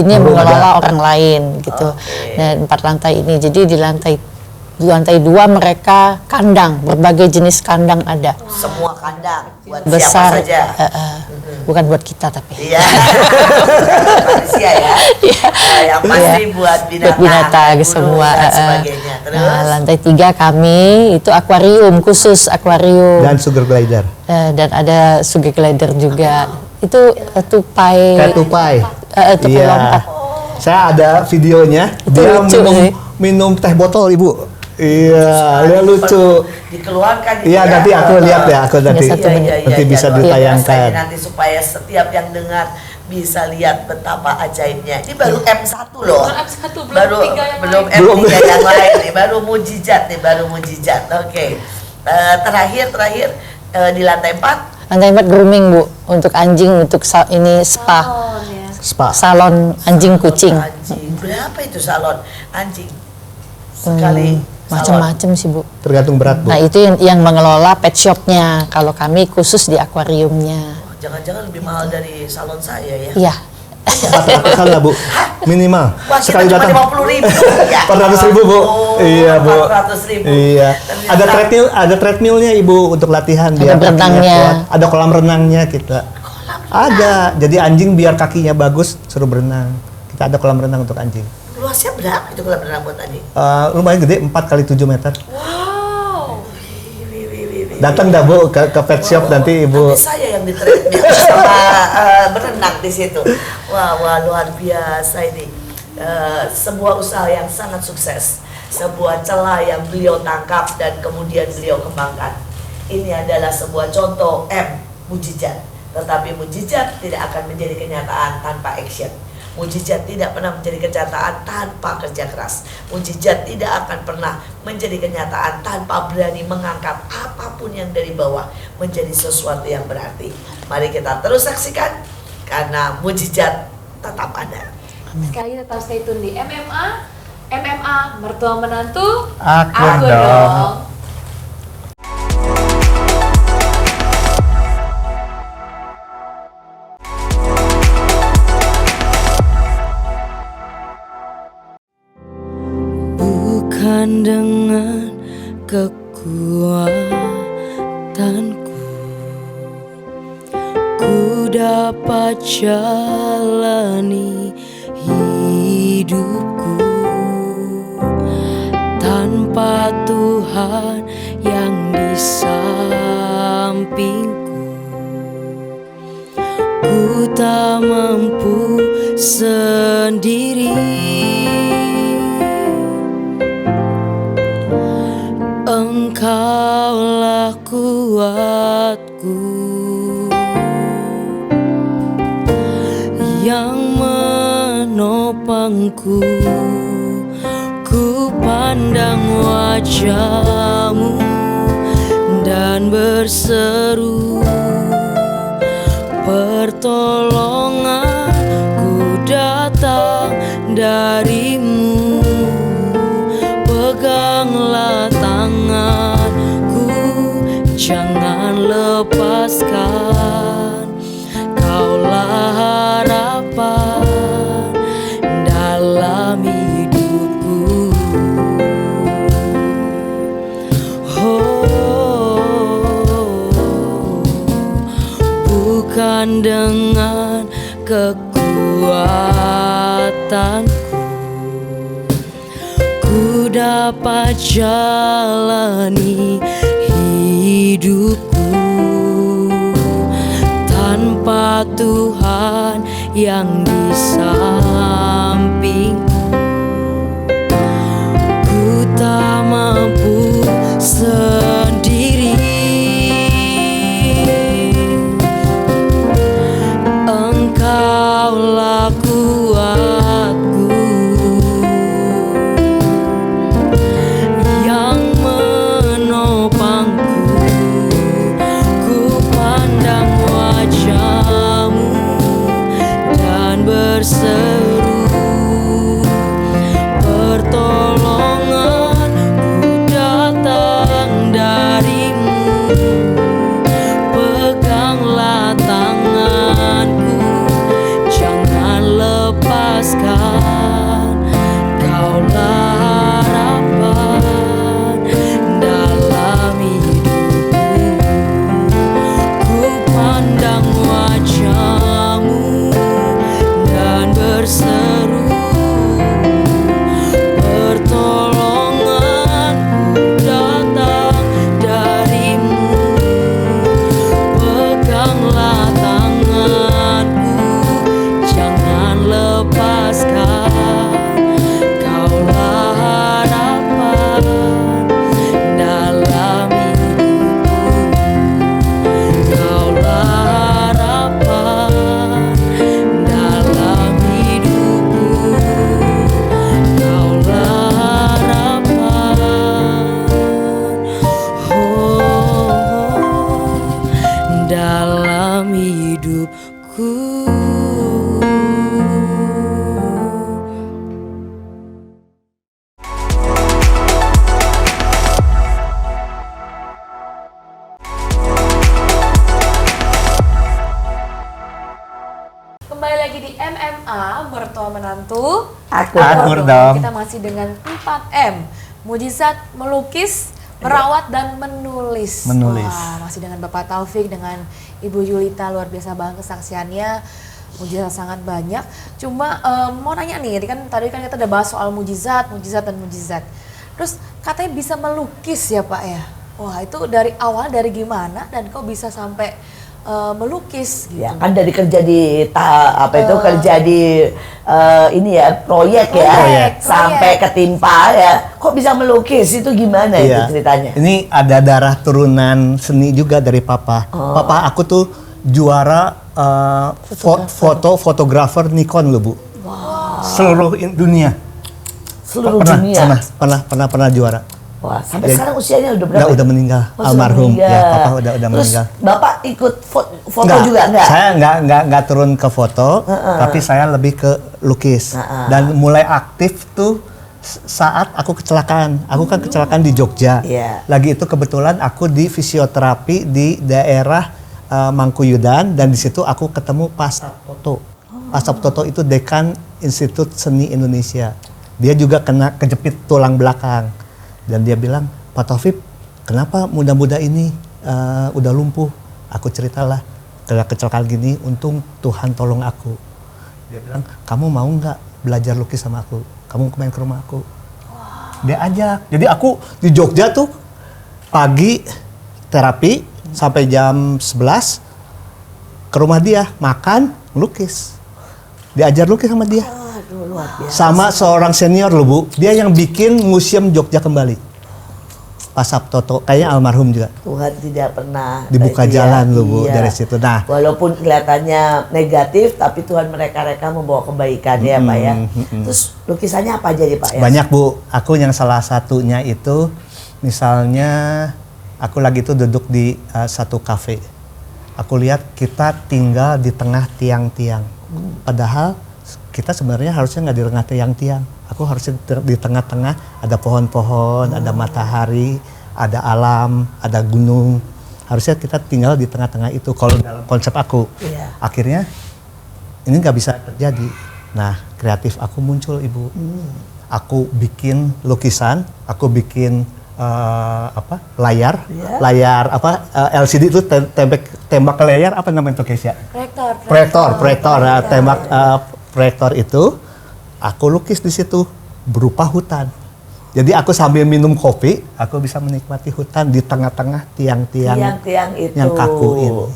ini yang Burung mengelola ada. orang lain gitu. Oke. Dan 4 lantai ini, jadi di lantai 2 mereka kandang, berbagai jenis kandang ada. Semua kandang, buat Besar, siapa saja? bukan buat kita tapi. Iya, manusia ya. Yang pasti buat binatang, binatang burung, semua. dan sebagainya. Terus? Nah, lantai 3 kami itu akuarium, khusus akuarium. Dan sugar glider. Dan ada sugar glider juga. Itu tupai. Kayak tupai. Tupai lompat. Saya ada videonya. Itu Dia lucu sih. minum teh botol Ibu. Iya, dia lucu. Dikeluarkan Iya, nanti aku lihat ya, aku nanti. Ya, 1 menit. Nanti bisa luar biasa ditayangkan. ini nanti supaya setiap yang dengar bisa lihat betapa ajaibnya. Ini baru M1 loh. Baru M1, belum baru 3 yang belum lain. Belum. M3 yang lain nih, baru mujizat nih, baru mujizat. Oke. Terakhir di lantai 4 Lantai 4 grooming Bu, untuk anjing, untuk ini spa, Oh, ya. Spa. salon anjing kucing. anjing. Berapa itu salon anjing? Sekali salon. Macam-macam sih Bu. Tergantung berat Bu. Nah itu yang mengelola pet shopnya. Kalau kami khusus di akuariumnya. Oh, jangan-jangan lebih mahal dari salon saya ya. Iya. 400-an lah Bu, minimal. Wah, kita Sekali cuma datang. 50.000. Ya. 400.000 Bu. Iya Bu. 400.000. Iya. Ternyata- Ada treadmillnya Ibu untuk latihan. Ada biar kakinya berenangnya. kuat. Ada kolam renangnya kita. Ada. Jadi anjing biar kakinya bagus suruh berenang. Kita ada kolam renang untuk anjing. Luasnya berapa itu kolam renang buat anjing? Lumayan gede, 4 kali 7 meter. Wow. Datang dah Bu ke pet shop nanti Ibu. Nanti saya yang di treadmill sama berenang di situ. Wah luar biasa ini. Sebuah usaha yang sangat sukses, sebuah celah yang beliau tangkap dan kemudian beliau kembangkan. Ini adalah sebuah contoh mujizat Tetapi mujizat tidak akan menjadi kenyataan tanpa action. Mujizat tidak pernah menjadi kenyataan tanpa kerja keras. Mujizat tidak akan pernah menjadi kenyataan tanpa berani mengangkat apapun yang dari bawah menjadi sesuatu yang berarti. Mari kita terus saksikan, karena mujizat tetap ada. Sekali lagi tetap stay tune di MMA mertua menantu Akur dong. Bukan dengan kekuatanku ku dapat jalani hidupku, tanpa Tuhan yang di sampingku ku tak mampu sendiri. Engkaulah kuatku yang menopangku. Ku pandang wajah-Mu dan berseru, pertolonganku datang dari-Mu. Peganglah tanganku, jangan lepaskan. Kaulah harapan dalam hidupku. Bukan dengan kekuatanku ku dapat jalani hidupku, tanpa Tuhan yang di sampingku ku tak mampu sendiri. Engkaulah kuatku yang menopangku. Ku pandang wajah-Mu dan berseru, pertolonganku datang dari-Mu. Peganglah tanganku, jangan lepaskan. Kaulah harapan dalam hidupku. Ku pandang wajah-Mu dan berseru, pertolonganku datang dari-Mu. Peganglah tanganku, jangan lepaskan. Kaulah harapan dalam hidupku. Kaulah harapan dalam hidupku. Kaulah harapan, dalam hidupku. Kembali lagi di MMA mertua menantu Akur dong. Kita masih dengan 4M, mujizat, melukis, merawat, dan menulis. Menulis. Wah, masih dengan Bapak Taufik, dengan Ibu Yulita. Luar biasa banget kesaksiannya, mujizat sangat banyak. Cuma mau nanya nih, tadi kan kita udah bahas soal mujizat dan mujizat. Terus katanya bisa melukis ya Pak ya? Wah, itu dari awal dari gimana dan kok bisa sampai melukis gitu? Ya kan dari kerja di kerja di ini ya proyek ya, sampai ketimpa ya. Kok bisa melukis itu gimana itu ceritanya? Ini ada darah turunan seni juga dari papa. Papa aku tuh juara fotografer Nikon loh Bu. Seluruh dunia. Seluruh pernah, dunia. Pernah juara. Wah, sampai Ya, sekarang usianya udah berapa? Udah meninggal, Oh, sudah almarhum. meninggal. Ya, papa udah Terus meninggal. Bapak ikut foto Enggak, juga enggak? saya nggak turun ke foto, tapi saya lebih ke lukis. Dan mulai aktif tuh saat aku kecelakaan. Aku kan kecelakaan di Jogja. Iya. Lagi itu kebetulan aku di fisioterapi di daerah Mangkuyudan, dan di situ aku ketemu Pak Sabtoto. Pak Sabtoto itu dekan Institut Seni Indonesia. Dia juga kena kejepit tulang belakang. Dan dia bilang, Pak Taufik, kenapa muda-muda ini udah lumpuh? Aku ceritalah, karena kecelakaan gini, untung Tuhan tolong aku. Dia bilang, kamu mau nggak belajar lukis sama aku? Kamu main ke rumah aku. Dia ajak. Jadi aku di Jogja tuh pagi terapi sampai jam 11 ke rumah dia, makan, lukis. Diajar lukis sama dia. Aduh, luar biasa. Sama seorang senior loh Bu, dia yang bikin museum Jogja kembali. Pak Sabtoto, kayaknya almarhum juga. Tuhan tidak pernah Dibuka jalan loh Bu dari situ. Nah, walaupun kelihatannya negatif, tapi Tuhan mereka membawa kebaikan ya Pak ya. Terus lukisannya apa aja nih Pak ya? banyak Bu. Aku yang salah satunya itu, misalnya aku lagi tuh duduk di satu kafe. Aku lihat kita tinggal di tengah tiang-tiang. Padahal kita sebenarnya harusnya nggak di tengah tiang-tiang. Aku harusnya di tengah-tengah, ada pohon-pohon, ada matahari, ada alam, ada gunung. Harusnya kita tinggal di tengah-tengah itu. Kalau dalam konsep aku, akhirnya ini nggak bisa terjadi. Nah, kreatif aku muncul Ibu. Aku bikin lukisan, aku bikin layar LCD itu tembak ke layar, apa namanya tuh Kesia? Proyektor. Tembak proyektor itu aku lukis di situ berupa hutan. Jadi aku sambil minum kopi, aku bisa menikmati hutan di tengah-tengah tiang-tiang itu yang kaku ini.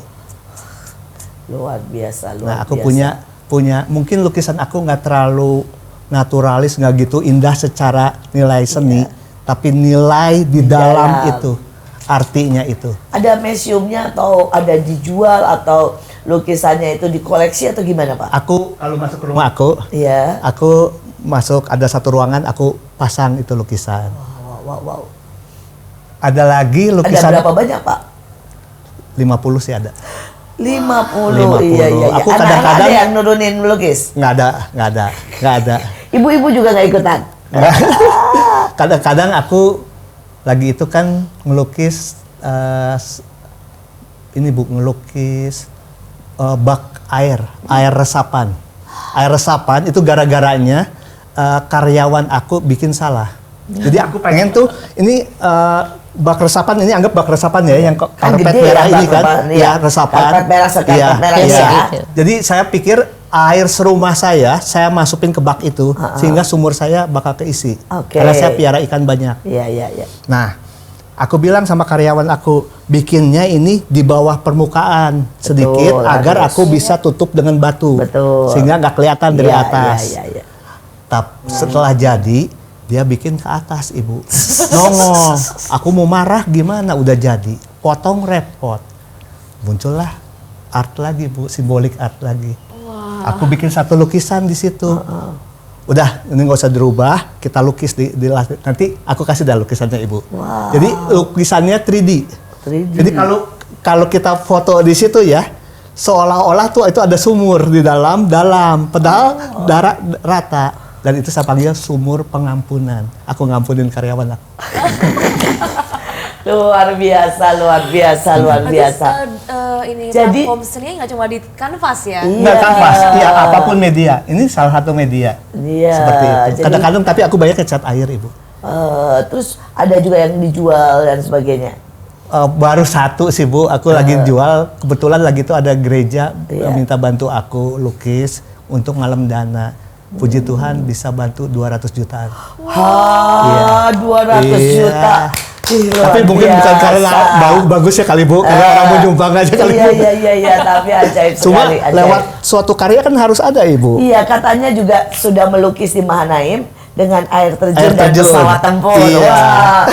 Luar biasa. Nah, aku punya mungkin lukisan aku nggak terlalu naturalis, nggak gitu indah secara nilai seni. Tapi nilai di dalam itu, artinya itu. Ada museumnya atau ada dijual atau lukisannya itu dikoleksi atau gimana Pak? Aku kalau masuk ke rumah aku, Iya. aku masuk ada satu ruangan, aku pasang itu lukisan. Wow. Ada lagi lukisan. Ada berapa banyak Pak? 50 sih ada. 50. Iya. Aku Anak-anak kadang-kadang ada yang nurunin melukis? nggak ada. Ibu-ibu juga nggak ikutan? Kadang-kadang aku lagi itu kan ngelukis ngelukis bak air resapan. Air resapan itu gara-garanya karyawan aku bikin salah. Jadi aku pengen tuh ini bak resapan, ini anggap bak resapan ya, yang karpet gede merah ya, ini bak kan, resapan, ya resapan. Karpet merah, karpet merah ya. Jadi saya pikir air serumah saya masukin ke bak itu sehingga sumur saya bakal keisi. Karena saya piara ikan banyak. Iya. Nah, aku bilang sama karyawan aku, bikinnya ini di bawah permukaan sedikit agar aku bisa tutup dengan batu. Sehingga nggak kelihatan dari atas. Iya. Tapi setelah jadi, dia bikin ke atas Ibu. Nongol. Aku mau marah gimana, udah jadi. Potong repot. Muncullah art lagi Bu, simbolik art lagi. Aku bikin satu lukisan di situ. Udah, ini nggak usah dirubah, kita lukis di nanti aku kasih dah lukisannya Ibu. Jadi lukisannya 3D. Jadi kalau kita foto di situ ya, seolah-olah tuh itu ada sumur di dalam, padahal rata. Dan itu saya panggil sumur pengampunan. Aku ngampunin karyawan aku. Luar biasa. Ini Jadi platform seni nggak cuma di kanvas ya? Nggak kanvas, ya apapun media. Ini salah satu media. Iya. Seperti itu. Kadang-kadang tapi aku banyak ngecat air Ibu. Terus ada juga yang dijual dan sebagainya. Baru satu sih Bu, aku lagi jual. Kebetulan lagi itu ada gereja minta bantu aku lukis untuk ngalem dana. Puji Tuhan bisa bantu 200 jutaan. 200 juta. Tapi mungkin bukan karena bagus ya kali Bu, karena orang mau nyumbang aja kali Bu. Iya, tapi ajaib Cuma sekali. lewat suatu karya kan harus ada Ibu. Iya, katanya juga sudah melukis di Mahanaim dengan air terjun dan terjun. pesawat tempur. Iya. Wah,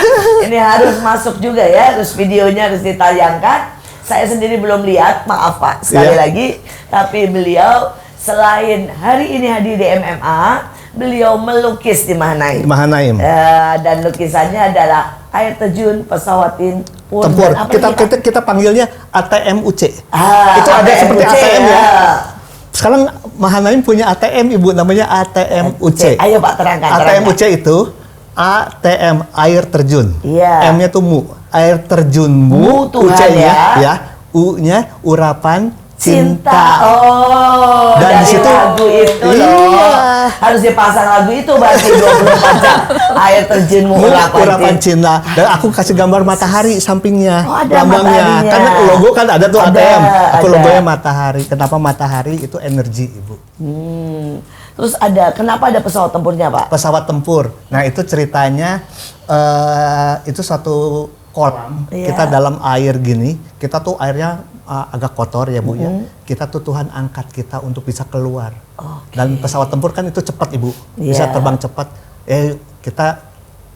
ini harus masuk juga ya, terus videonya harus ditayangkan Saya sendiri belum lihat, maaf Pak sekali Iya. lagi. Tapi beliau selain hari ini hadir di MMA, beliau melukis di Mahanaim. Mahanaim. Dan lukisannya adalah air terjun, pesawat tempur. Tempur. dan apa Kita, lagi, Pak? kita panggilnya ATM UC. Ah, Itu ada seperti UC, ATM ya. ya. Sekarang Mahanaim punya ATM Ibu, namanya ATM UC. Ayo Pak terangkan. ATM terangkan. UC itu ATM air terjun. Iya. M-nya tuh mu, air terjun Mu, Tuhan UC-nya ya. ya. U-nya urapan Cinta. cinta. Oh, Dan dari di situ- lagu itu Iya. loh. Harus dipasang lagu itu berarti 24 jam. Air terjunmu Mu, urapan urapan cinta. cinta. Dan aku kasih gambar matahari sampingnya, Oh, ada lambangnya. mataharinya. Karena logo kan ada tuh Ada, ATM. Aku ada. logonya matahari. Kenapa matahari? Itu energi, Ibu. Terus kenapa ada pesawat tempurnya Pak? Pesawat tempur. Nah, itu ceritanya itu satu kolam. Iya. Kita dalam air gini, kita tuh airnya agak kotor ya Bu ya. Kita tuh Tuhan angkat kita untuk bisa keluar. Dan pesawat tempur kan itu cepat Ibu, bisa Iya. terbang cepat. Kita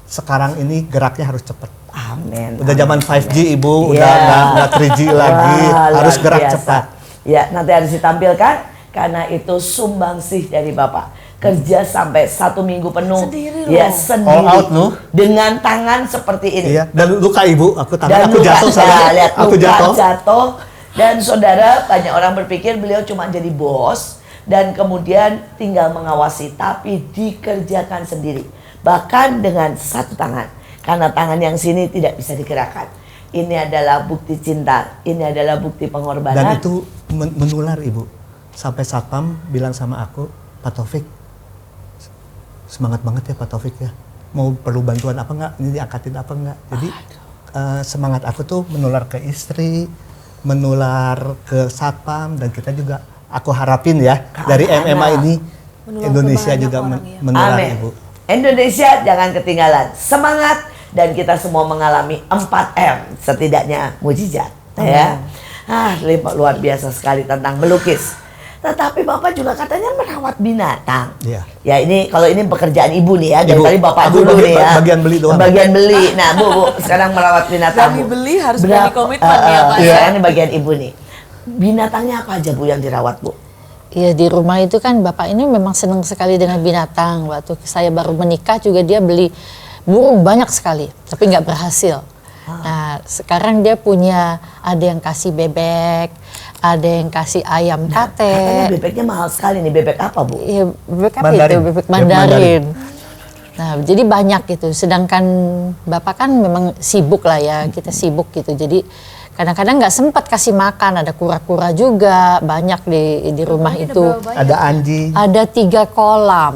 sekarang ini geraknya harus cepat. Amin. Udah zaman 5G Ibu, Iya. udah nggak 3G lagi, Wah, harus luar gerak biasa. cepat. Ya, nanti harus ditampilkan karena itu sumbangsih dari Bapak. Kerja sampai 1 minggu penuh. Sendiri loh. Ya, sendiri. All out loh. Dengan tangan seperti ini. Iya, dan luka Ibu, aku tangan Dan aku luka, jatuh ya, salah. lihat Aku luka, jatuh. Dan saudara, banyak orang berpikir beliau cuma jadi bos dan kemudian tinggal mengawasi, tapi dikerjakan sendiri. Bahkan dengan satu tangan, karena tangan yang sini tidak bisa digerakkan. Ini adalah bukti cinta, ini adalah bukti pengorbanan. Dan itu menular Ibu. Sampai satpam bilang sama aku, Pak Taufik, semangat banget ya Pak Taufik ya. Mau perlu bantuan apa enggak? Ini diangkatin apa enggak? Jadi semangat aku tuh menular ke istri, menular ke satpam, dan kita juga aku harapin ya dari MMA ini Menular ke Indonesia banyak juga orang ya. menular Amin. Ibu. Indonesia jangan ketinggalan semangat dan kita semua mengalami 4M setidaknya mujizat ya. Luar biasa sekali tentang melukis. Tetapi Bapak juga katanya merawat binatang. Iya. Ya ini kalau ini pekerjaan Ibu nih ya, dari Ibu, tadi Bapak aku dulu nih ya. bagian beli doang. Bagian beli. Nah Bu, sekarang merawat binatang. Berani Bu. beli harus berani komitmen ya, Pak, ya. Sekarang ini bagian Ibu nih. Binatangnya apa aja Bu yang dirawat Bu? Iya, di rumah itu kan bapak ini memang senang sekali dengan binatang. Waktu saya baru menikah juga dia beli burung banyak sekali, tapi nggak berhasil. Nah, sekarang dia punya, ada yang kasih bebek, ada yang kasih ayam Katanya kate. bebeknya mahal sekali nih. Bebek apa Bu? Iya, bebek apa Mandarin. itu? Bebek Bebek Mandarin. Mandarin. Nah, jadi banyak gitu. Sedangkan bapak kan memang sibuk lah ya, kita sibuk gitu. Jadi kadang-kadang nggak sempat kasih makan. Ada kura-kura juga banyak di rumah Ini ada itu. berapa banyak? Ada anjing. Ada 3 kolam.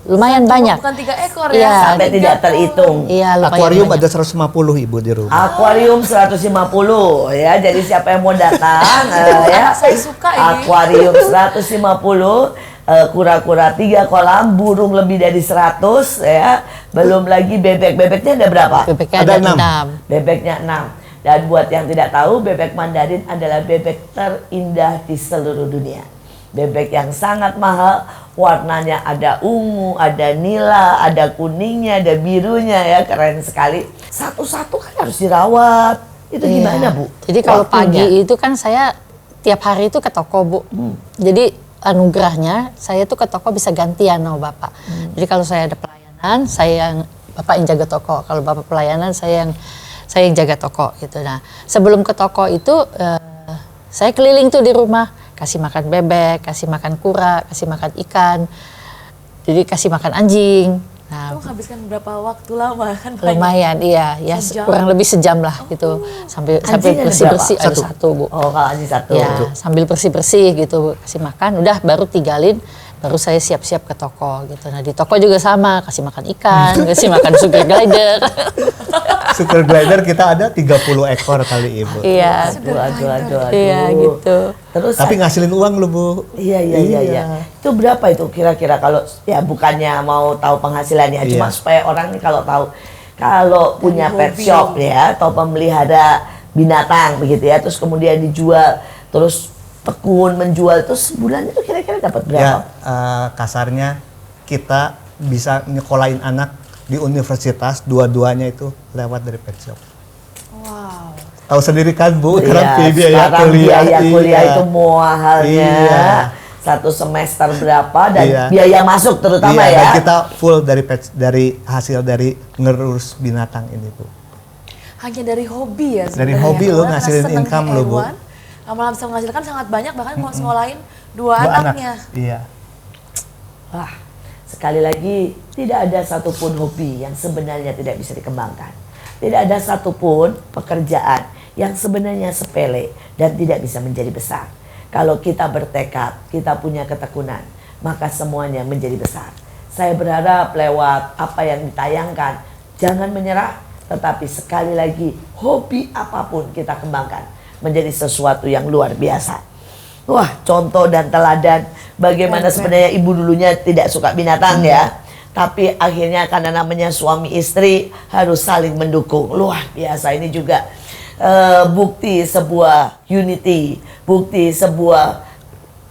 Lumayan Satu, banyak. Bukan 3 ekor Iya. ya. Sampai tidak terhitung. Iya, lumayan Akuarium banyak. ada 150 Ibu di rumah. Akuarium 150 ya. Jadi siapa yang mau datang ya. Saya suka ini. Akuarium 150, kura-kura 3 kolam, burung lebih dari 100 ya. Belum lagi bebek. Bebeknya ada berapa? Bebeknya Ada ada 6. 6. Bebeknya 6. Dan buat yang tidak tahu, bebek Mandarin adalah bebek terindah di seluruh dunia. Bebek yang sangat mahal, warnanya ada ungu, ada nila, ada kuningnya, ada birunya ya, keren sekali. Satu-satu kan harus dirawat. Itu Iya. gimana Bu? Jadi kalau Waktunya? pagi itu kan saya tiap hari itu ke toko Bu. Jadi anugerahnya saya tuh ke toko bisa gantian sama bapak. Jadi kalau saya ada pelayanan, bapak yang jaga toko. Kalau bapak pelayanan, saya yang jaga toko gitu. Nah, sebelum ke toko itu saya keliling tuh di rumah, kasih makan bebek, kasih makan kura, kasih makan ikan. Jadi kasih makan anjing. Nah, Itu menghabiskan berapa waktu lama kan? banyak. lumayan iya, ya Sejam. kurang lebih sejam lah gitu. Sambil Anjing ada bersih-bersih berapa? ada satu, Bu. Oh, kalau anjing satu. Ya, sambil bersih-bersih gitu, kasih makan, udah baru tinggalin, baru saya siap-siap ke toko gitu. Nah, di toko juga sama, kasih makan ikan, kasih makan sugar glider. Super glider kita ada 30 ekor kali Ibu. Iya. Aduh. Iya gitu. Terus Tapi ngasilin uang lu Bu. Iya. Itu berapa itu kira-kira kalau ya bukannya mau tahu penghasilannya, Iya. cuma supaya orang nih kalau tahu kalau punya Dari pet hobi. shop ya atau pemelihara binatang begitu ya, terus kemudian dijual, terus tekun menjual, terus sebulan itu kira-kira dapat berapa? Ya, kasarnya kita bisa nyekolahin anak di universitas, dua-duanya itu lewat dari pet shop. Wow. Tahu sendiri kan Bu, Iya, karena biaya sekarang kuliah, biaya kuliah iya. itu mahalnya. Iya. Satu semester berapa dan Iya. biaya masuk terutama Iya, ya. dan kita full dari hasil dari ngerurus binatang ini Bu. Hanya dari hobi ya Dari sebenarnya. hobi loh, Karena ngasilin seneng income loh, Bu. hewan, malah bisa menghasilkan sangat banyak, bahkan kalau sekolahin dua Dua anak. anaknya. Iya. Wah, sekali lagi tidak ada satupun hobi yang sebenarnya tidak bisa dikembangkan. Tidak ada satupun pekerjaan yang sebenarnya sepele dan tidak bisa menjadi besar. Kalau kita bertekad, kita punya ketekunan, maka semuanya menjadi besar. Saya berharap lewat apa yang ditayangkan, jangan menyerah, tetapi sekali lagi hobi apapun kita kembangkan menjadi sesuatu yang luar biasa. Wah, contoh dan teladan bagaimana sebenarnya ibu dulunya tidak suka binatang ya. Tapi akhirnya karena namanya suami istri harus saling mendukung. Luar biasa, ini juga bukti sebuah unity, bukti sebuah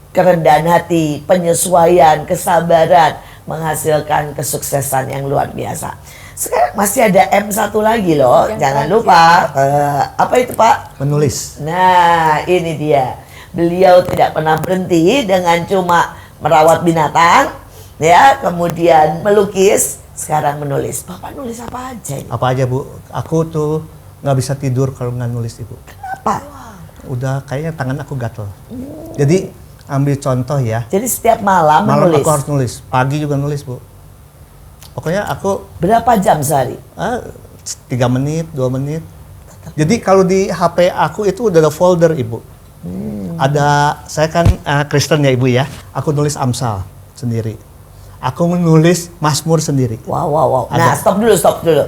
kerendahan hati, penyesuaian, kesabaran, menghasilkan kesuksesan yang luar biasa. Sekarang masih ada M1 lagi loh, Yang jangan terakhir. lupa. Apa itu Pak? Menulis. Nah, ini dia. Beliau tidak pernah berhenti dengan cuma merawat binatang, ya, kemudian melukis, sekarang menulis. Bapak nulis apa aja ini? Apa aja Bu? Aku tuh nggak bisa tidur kalau nggak nulis Ibu. Kenapa? Udah kayaknya tangan aku gatel. Jadi ambil contoh ya. Jadi setiap malam Malam menulis. aku harus nulis, pagi juga nulis Bu. Pokoknya aku Berapa jam sehari? 3 menit, 2 menit. Jadi kalau di HP aku itu udah ada folder Ibu. Ada, saya kan Kristen ya Ibu ya. Aku nulis Amsal sendiri. Aku menulis Mazmur sendiri. Wow, wow, wow. Ada. Nah, stop dulu.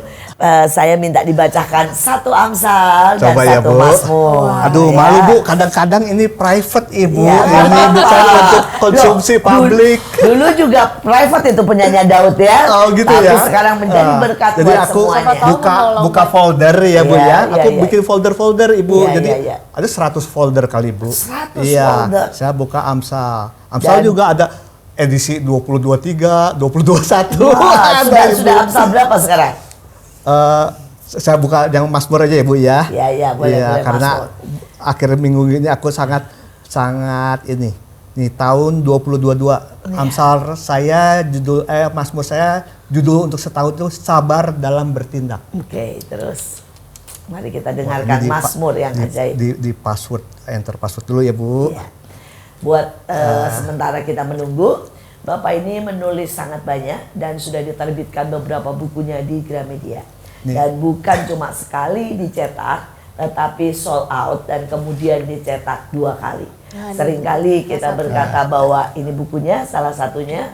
Saya minta dibacakan satu Amsal Coba dan ya satu Bu. Mazmur. Aduh, Ya. malu Bu. Kadang-kadang ini private Ibu. Ya. Ini bukan untuk konsumsi Loh, publik. Dulu juga private itu punyanya Daud ya. Oh gitu Tapi ya. sekarang menjadi berkat Jadi buat aku semuanya. Tahu buka menolong. folder ya Bu Iya, ya. iya, Aku iya. bikin folder-folder Ibu. Iya, Jadi iya, iya. ada 100 folder kali Bu. 100 iya, folder. saya buka Amsal. Amsal Dan- juga ada edisi 2023, 2021. Wah, Ada, Ibu. sudah Amsal berapa sekarang? Saya buka yang Mazmur aja ya Bu ya. Iya, iya, boleh, boleh, karena Mazmur. akhir minggu ini aku sangat ini. Nih tahun 2022 Amsal saya Mazmur saya judul untuk setahun itu sabar dalam bertindak. Oke, terus mari kita Wah, dengarkan ini di- Mazmur yang ajaib. Di password, enter password dulu ya Bu. Iya. Buat sementara kita menunggu, Bapak ini menulis sangat banyak dan sudah diterbitkan beberapa bukunya di Gramedia. Nih. Dan bukan cuma sekali dicetak, tetapi sold out dan kemudian dicetak 2 kali. Nah, ini Seringkali kita satu. berkata bahwa ini bukunya, salah satunya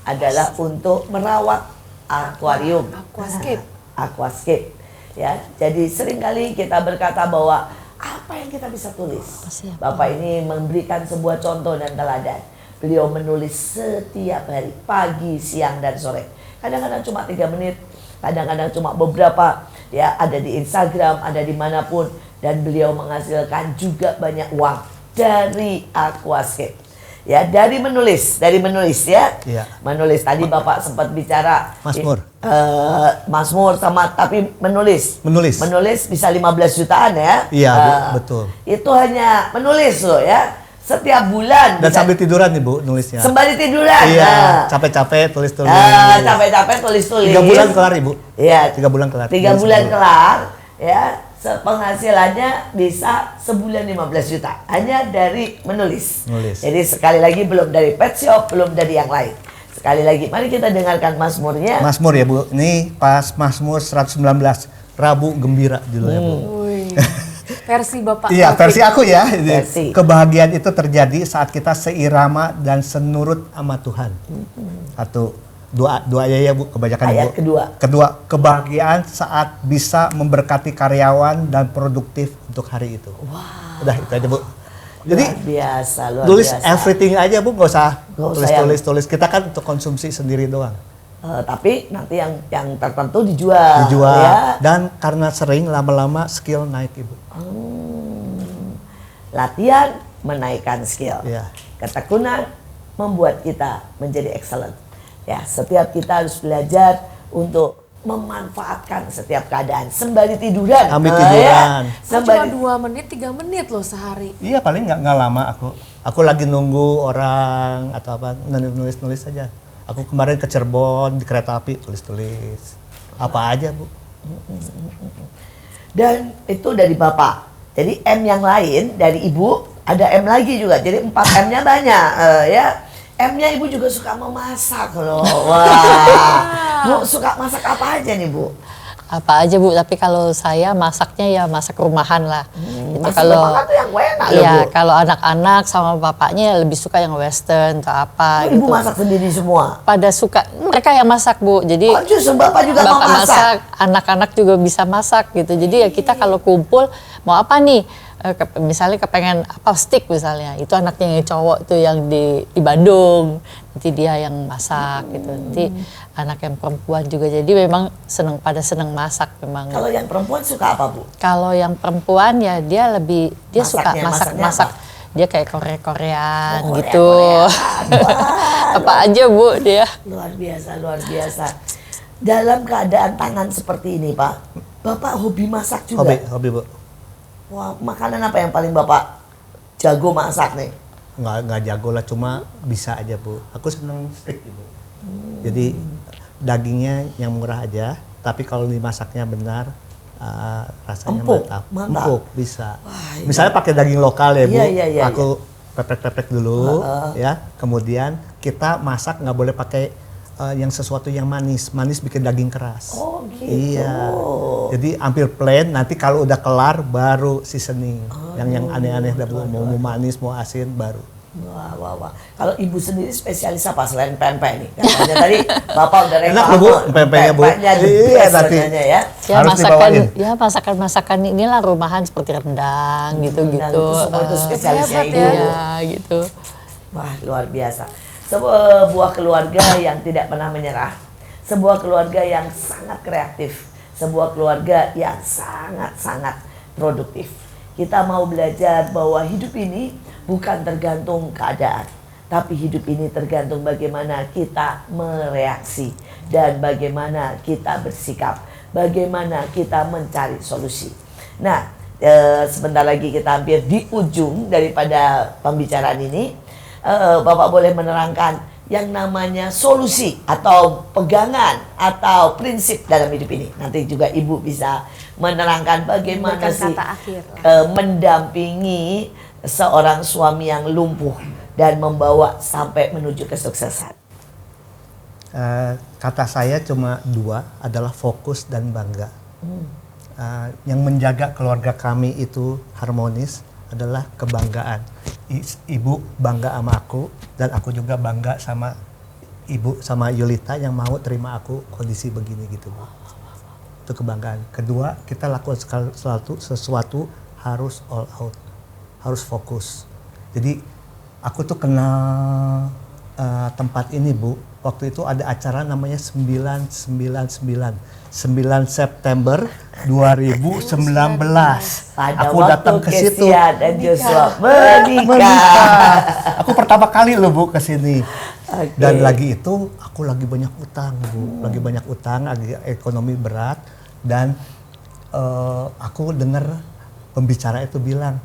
adalah untuk merawat akuarium. Aquascape. Aquascape. Ya, jadi seringkali kita berkata bahwa apa yang kita bisa tulis. Siap. Bapak ini memberikan sebuah contoh dan teladan. Beliau menulis setiap hari, pagi, siang, dan sore. Kadang-kadang cuma 3 menit, kadang-kadang cuma beberapa. Ya, ada di Instagram, ada dimanapun. Dan beliau menghasilkan juga banyak uang dari Aquascape. Ya, dari menulis ya. Iya. Menulis tadi Bapak sempat bicara Mazmur. Mazmur sama tapi menulis. Menulis. Bisa 15 jutaan ya. Iya, Bu, betul. Itu hanya menulis loh ya. Setiap bulan Dan bisa- sambil tiduran nih Bu nulisnya. sembari tiduran. Iya, Nah. capek-capek tulis-tulis. Capek-capek tulis-tulis. 3 bulan kelar Ibu. Iya. 3 bulan kelar. 3 Nulis bulan dulu. kelar ya. Penghasilannya bisa sebulan 15 juta hanya dari menulis. Nulis. Jadi sekali lagi belum dari pet shop, belum dari yang lain. Sekali lagi mari kita dengarkan Mazmurnya. Mazmur ya Bu. Ini pas Mazmur 119 Rabu Gembira judulnya Bu. Wih. Versi Bapak Iya, Taufik. versi aku ya. Versi. Kebahagiaan itu terjadi saat kita seirama dan senurut sama Tuhan. Satu, dua ya Bu, kebanyakan Ayat Bu. kedua. Kedua, kebahagiaan saat bisa memberkati karyawan dan produktif untuk hari itu. Udah itu aja Bu. Jadi Luar biasa, luar tulis biasa. everything aja Bu, nggak usah Nggak usah tulis. Kita kan untuk konsumsi sendiri doang. Tapi nanti yang tertentu dijual. Dijual. Ya. Dan karena sering lama-lama skill naik Ibu. Latihan menaikkan skill. Iya. Ketekunan membuat kita menjadi excellent. Ya, setiap kita harus belajar untuk memanfaatkan setiap keadaan sembari tiduran. Sambil ya. tiduran. Cuma Sembari 2 menit, 3 menit loh sehari. Iya paling nggak lama aku. Aku lagi nunggu orang atau apa nulis saja. Aku kemarin ke Cirebon di kereta api tulis apa aja Bu. dan itu dari Bapak. Jadi M yang lain dari Ibu ada M lagi juga. Jadi 4 M-nya banyak ya. M-nya Ibu juga suka memasak loh. Wah. Bu suka masak apa aja nih Bu? Apa aja Bu, tapi kalau saya masaknya ya masak rumahan lah. Itu Masak kalau rumahan tuh yang enak loh, ya Bu. kalau anak-anak sama bapaknya lebih suka yang western atau apa Ibu gitu. masak sendiri semua. Pada suka mereka yang masak Bu. Jadi Oh, justru Bapak juga mau bapak masak. masak, anak-anak juga bisa masak gitu. Jadi ya kita kalau kumpul mau apa nih? Misalnya kepengen apa steak misalnya, itu anaknya yang cowok tuh yang di Bandung, nanti dia yang masak gitu. Nanti anak yang perempuan juga, jadi memang pada seneng masak memang. Kalau yang perempuan suka apa Bu? Kalau yang perempuan ya dia suka Masaknya masak. apa? Dia kayak Korean Oh, gitu. Wah, Apa aja Bu dia. luar biasa, luar biasa. Dalam keadaan tangan seperti ini Pak, Bapak hobi masak juga? Hobi Bu. Wah, makanan apa yang paling Bapak jago masak nih? Nggak jago lah, cuma bisa aja Bu. Aku seneng steak Bu. Jadi dagingnya yang murah aja, tapi kalau dimasaknya benar rasanya Empuk, mantap. Empuk bisa. Wah, iya. Misalnya pakai daging lokal ya Bu. Iya. Aku pepek-pepek dulu ya. Kemudian kita masak nggak boleh pakai yang sesuatu yang manis. Manis bikin daging keras. Oh gitu. Iya. Jadi hampir plain, nanti kalau udah kelar baru seasoning. Yang aneh-aneh dah Bu, mau manis, mau asin baru. Wah. Kalau Ibu sendiri spesialis apa selain pempek nih? Katanya tadi Bapak udah Enak loh, Bu, pempeknya, Bu. Pempeknya the Iya, best nanti. sebenarnya ya. Ya Harus dibawain. masakan inilah rumahan seperti rendang gitu-gitu. Itu semua itu spesialisnya Hebat Ibu. ya. Iya gitu. Wah, luar biasa. Sebuah keluarga yang tidak pernah menyerah. Sebuah keluarga yang sangat kreatif. Sebuah keluarga yang sangat-sangat produktif. Kita mau belajar bahwa hidup ini bukan tergantung keadaan, tapi hidup ini tergantung bagaimana kita mereaksi dan bagaimana kita bersikap, bagaimana kita mencari solusi. Nah, sebentar lagi kita hampir di ujung daripada pembicaraan ini. Bapak boleh menerangkan yang namanya solusi atau pegangan atau prinsip dalam hidup ini. Nanti juga Ibu bisa menerangkan bagaimana Memberikan sih kata akhir. mendampingi seorang suami yang lumpuh dan membawa sampai menuju kesuksesan. Kata saya cuma 2, adalah fokus dan bangga. Yang menjaga keluarga kami itu harmonis adalah kebanggaan. Ibu bangga sama aku dan aku juga bangga sama Ibu sama Yulita yang mau terima aku kondisi begini gitu Bu. Itu kebanggaan. Kedua, kita lakukan sesuatu harus all out, harus fokus. Jadi aku tuh kenal tempat ini Bu. Waktu itu ada acara namanya 999, 9 September 2019. Pada Aku waktu datang ke situ. Kesia dan Joshua menikah. Menikah. Aku pertama kali loh Bu ke sini. Oke. Dan lagi itu aku lagi banyak utang Bu, lagi banyak utang, lagi ekonomi berat dan aku dengar pembicara itu bilang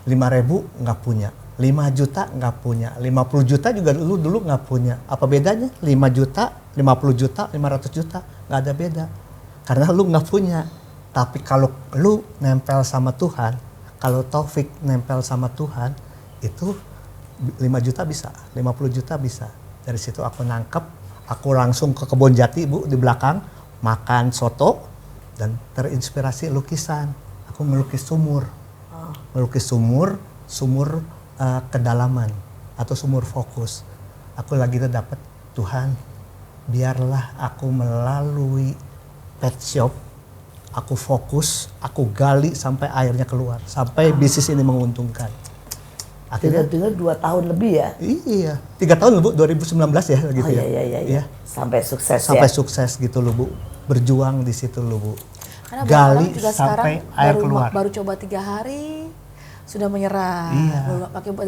5.000 nggak punya, 5 juta nggak punya, 50 juta juga dulu nggak punya. Apa bedanya? 5 juta, 50 juta, 500 juta nggak ada beda. Karena lu nggak punya. Tapi kalau lu nempel sama Tuhan, kalau Taufik nempel sama Tuhan, itu 5 juta bisa, 50 juta bisa. Dari situ aku nangkep, aku langsung ke Kebon Jati Bu di belakang, makan soto dan terinspirasi lukisan. Aku melukis sumur. Melukis sumur kedalaman atau sumur fokus. Aku lagi dapat Tuhan, biarlah aku melalui pet shop, aku fokus, aku gali sampai airnya keluar, sampai bisnis ini menguntungkan. Akhirnya Dengar 2 tahun lebih ya? iya, 3 tahun loh Bu, 2019 ya gitu ya. Iya. Sampai sukses Sampai ya. sukses gitu loh Bu, berjuang di situ loh Bu. Karena banyak orang Gali juga sampai sekarang air keluar. baru coba 3 hari sudah menyerah. Iya.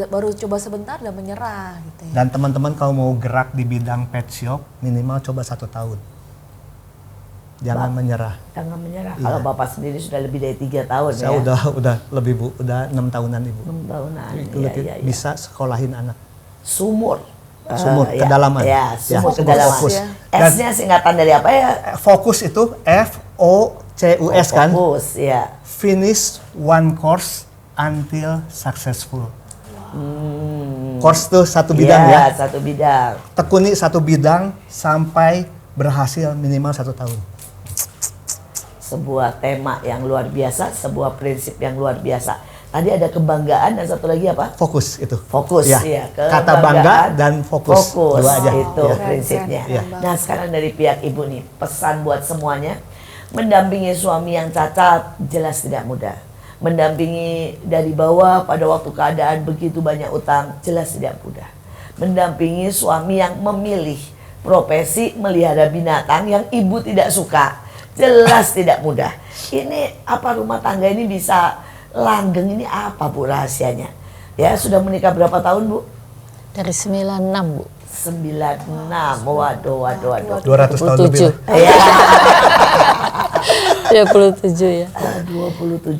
Baru coba sebentar dan menyerah gitu ya. Dan teman-teman kalau mau gerak di bidang pet shop minimal coba 1 tahun. Jangan menyerah. Jangan menyerah. Iya. Kalau Bapak sendiri sudah lebih dari 3 tahun Saya ya. udah lebih Bu, udah 6 tahunan Ibu. 6 tahunan. Iya. Bisa sekolahin anak. Sumur. Sumur, kedalaman. Ya, sumur Ya, kedalaman. fokus. S-nya singkatan dari apa ya? Fokus itu FOCUS kan. Fokus, ya. Finish one course until successful. Course tuh satu bidang ya. Satu bidang. Tekuni satu bidang sampai berhasil minimal 1 tahun. Sebuah tema yang luar biasa, sebuah prinsip yang luar biasa. Tadi ada kebanggaan dan satu lagi apa? Fokus itu. Fokus Ya. ya. Kata bangga dan fokus. Fokus Dua aja. itu Ya. prinsipnya. Iya. Nah sekarang dari pihak ibu nih, pesan buat semuanya. Mendampingi suami yang cacat jelas tidak mudah. Mendampingi dari bawah pada waktu keadaan begitu banyak utang jelas tidak mudah. Mendampingi suami yang memilih profesi melihara binatang yang ibu tidak suka jelas tidak mudah. Ini apa rumah tangga ini bisa langgeng, ini apa Bu rahasianya? Ya sudah menikah berapa tahun Bu? Dari 96 Bu. 96. Waduh. 200 tahun lebih. 27. Ya, 27 ya.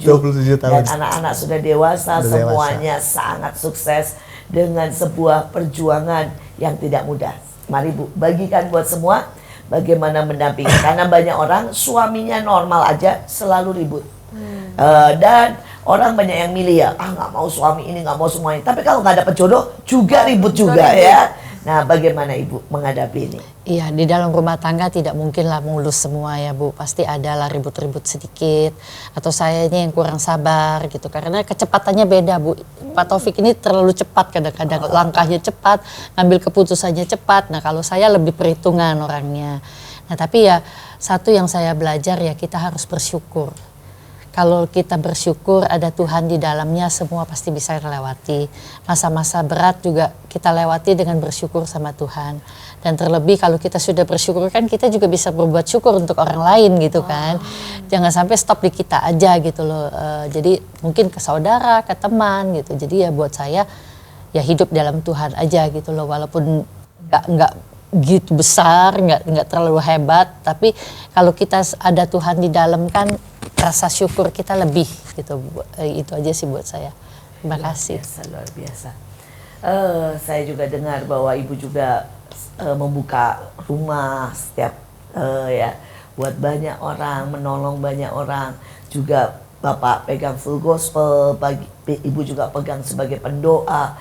27 tahun. Dan anak-anak sudah dewasa, Sudah semuanya sangat sukses dengan sebuah perjuangan yang tidak mudah. Mari Bu, bagikan buat semua bagaimana mendampingi. Karena banyak orang suaminya normal aja selalu ribut. Dan orang banyak yang milih ya, nggak mau suami ini, nggak mau semua ini. Tapi kalau nggak dapet jodoh juga ribut juga ya. Nah, bagaimana Ibu menghadapi ini? Iya, di dalam rumah tangga tidak mungkinlah mulus semua ya Bu. Pasti ada lah ribut-ribut sedikit. Atau sayanya yang kurang sabar gitu. Karena kecepatannya beda Bu. Pak Taufik ini terlalu cepat kadang-kadang. Langkahnya cepat, ngambil keputusannya cepat. Nah kalau saya lebih perhitungan orangnya. Nah tapi ya satu yang saya belajar ya kita harus bersyukur. Kalau kita bersyukur ada Tuhan di dalamnya semua pasti bisa lewati. Masa-masa berat juga kita lewati dengan bersyukur sama Tuhan. Dan terlebih kalau kita sudah bersyukur kan kita juga bisa berbuat syukur untuk orang lain gitu kan. Jangan sampai stop di kita aja gitu loh. Jadi mungkin ke saudara, ke teman gitu. Jadi ya buat saya ya hidup dalam Tuhan aja gitu loh. Walaupun nggak gitu besar, nggak terlalu hebat. Tapi kalau kita ada Tuhan di dalam kan rasa syukur kita lebih gitu. Itu aja sih buat saya. Terima kasih. Luar biasa. Saya juga dengar bahwa Ibu juga membuka rumah setiap ya buat banyak orang, menolong banyak orang. Juga Bapak pegang full gospel, Ibu juga pegang sebagai pendoa.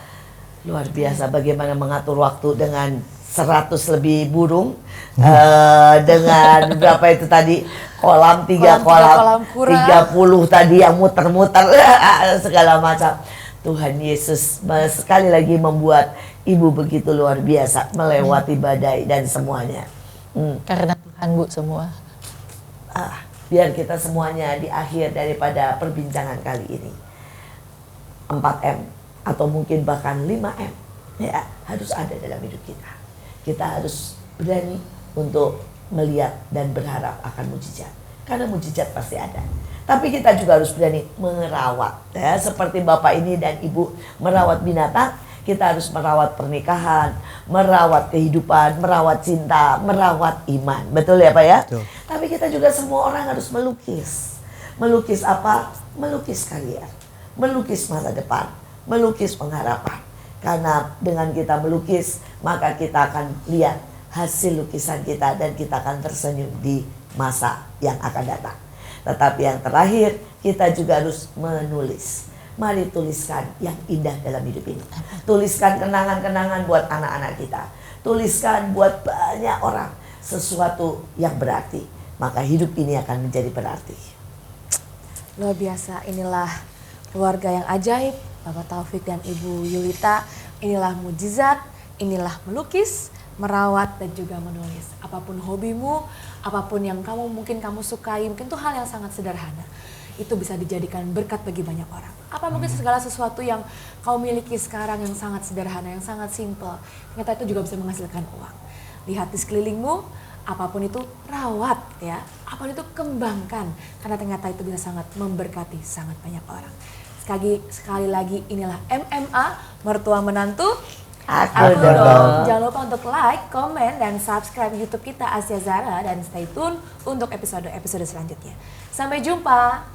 Luar biasa bagaimana mengatur waktu dengan 100 lebih burung dengan berapa itu tadi kolam 3 kolam 30 tadi yang muter-muter segala macam. Tuhan Yesus sekali lagi membuat Ibu begitu luar biasa melewati badai dan semuanya. Karena Tuhan Bu semua. Biar kita semuanya di akhir daripada perbincangan kali ini 4M atau mungkin bahkan 5M ya harus ada dalam hidup kita. Kita harus berani untuk melihat dan berharap akan mujizat. Karena mujizat pasti ada. Tapi kita juga harus berani merawat. Ya, seperti Bapak ini dan Ibu merawat binatang, kita harus merawat pernikahan, merawat kehidupan, merawat cinta, merawat iman. Betul ya Pak ya? Betul. Tapi kita juga semua orang harus melukis. Melukis apa? Melukis karier. Melukis masa depan. Melukis pengharapan. Karena dengan kita melukis, maka kita akan lihat hasil lukisan kita dan kita akan tersenyum di masa yang akan datang. Tetapi yang terakhir, kita juga harus menulis. Mari tuliskan yang indah dalam hidup ini. Tuliskan kenangan-kenangan buat anak-anak kita. Tuliskan buat banyak orang sesuatu yang berarti. Maka hidup ini akan menjadi berarti. Luar biasa, inilah keluarga yang ajaib. Bapak Taufik dan Ibu Yulita, inilah mujizat, inilah melukis, merawat dan juga menulis. Apapun hobimu, apapun yang mungkin kamu sukai, mungkin itu hal yang sangat sederhana. Itu bisa dijadikan berkat bagi banyak orang. Apa mungkin segala sesuatu yang kau miliki sekarang yang sangat sederhana, yang sangat simple, ternyata itu juga bisa menghasilkan uang. Lihat di sekelilingmu, apapun itu rawat ya, apapun itu kembangkan, karena ternyata itu bisa sangat memberkati sangat banyak orang. Sekali lagi inilah MMA, mertua menantu Aku dong. Jangan lupa untuk like, komen, dan subscribe YouTube kita Asia Zara dan stay tune untuk episode-episode selanjutnya. Sampai jumpa.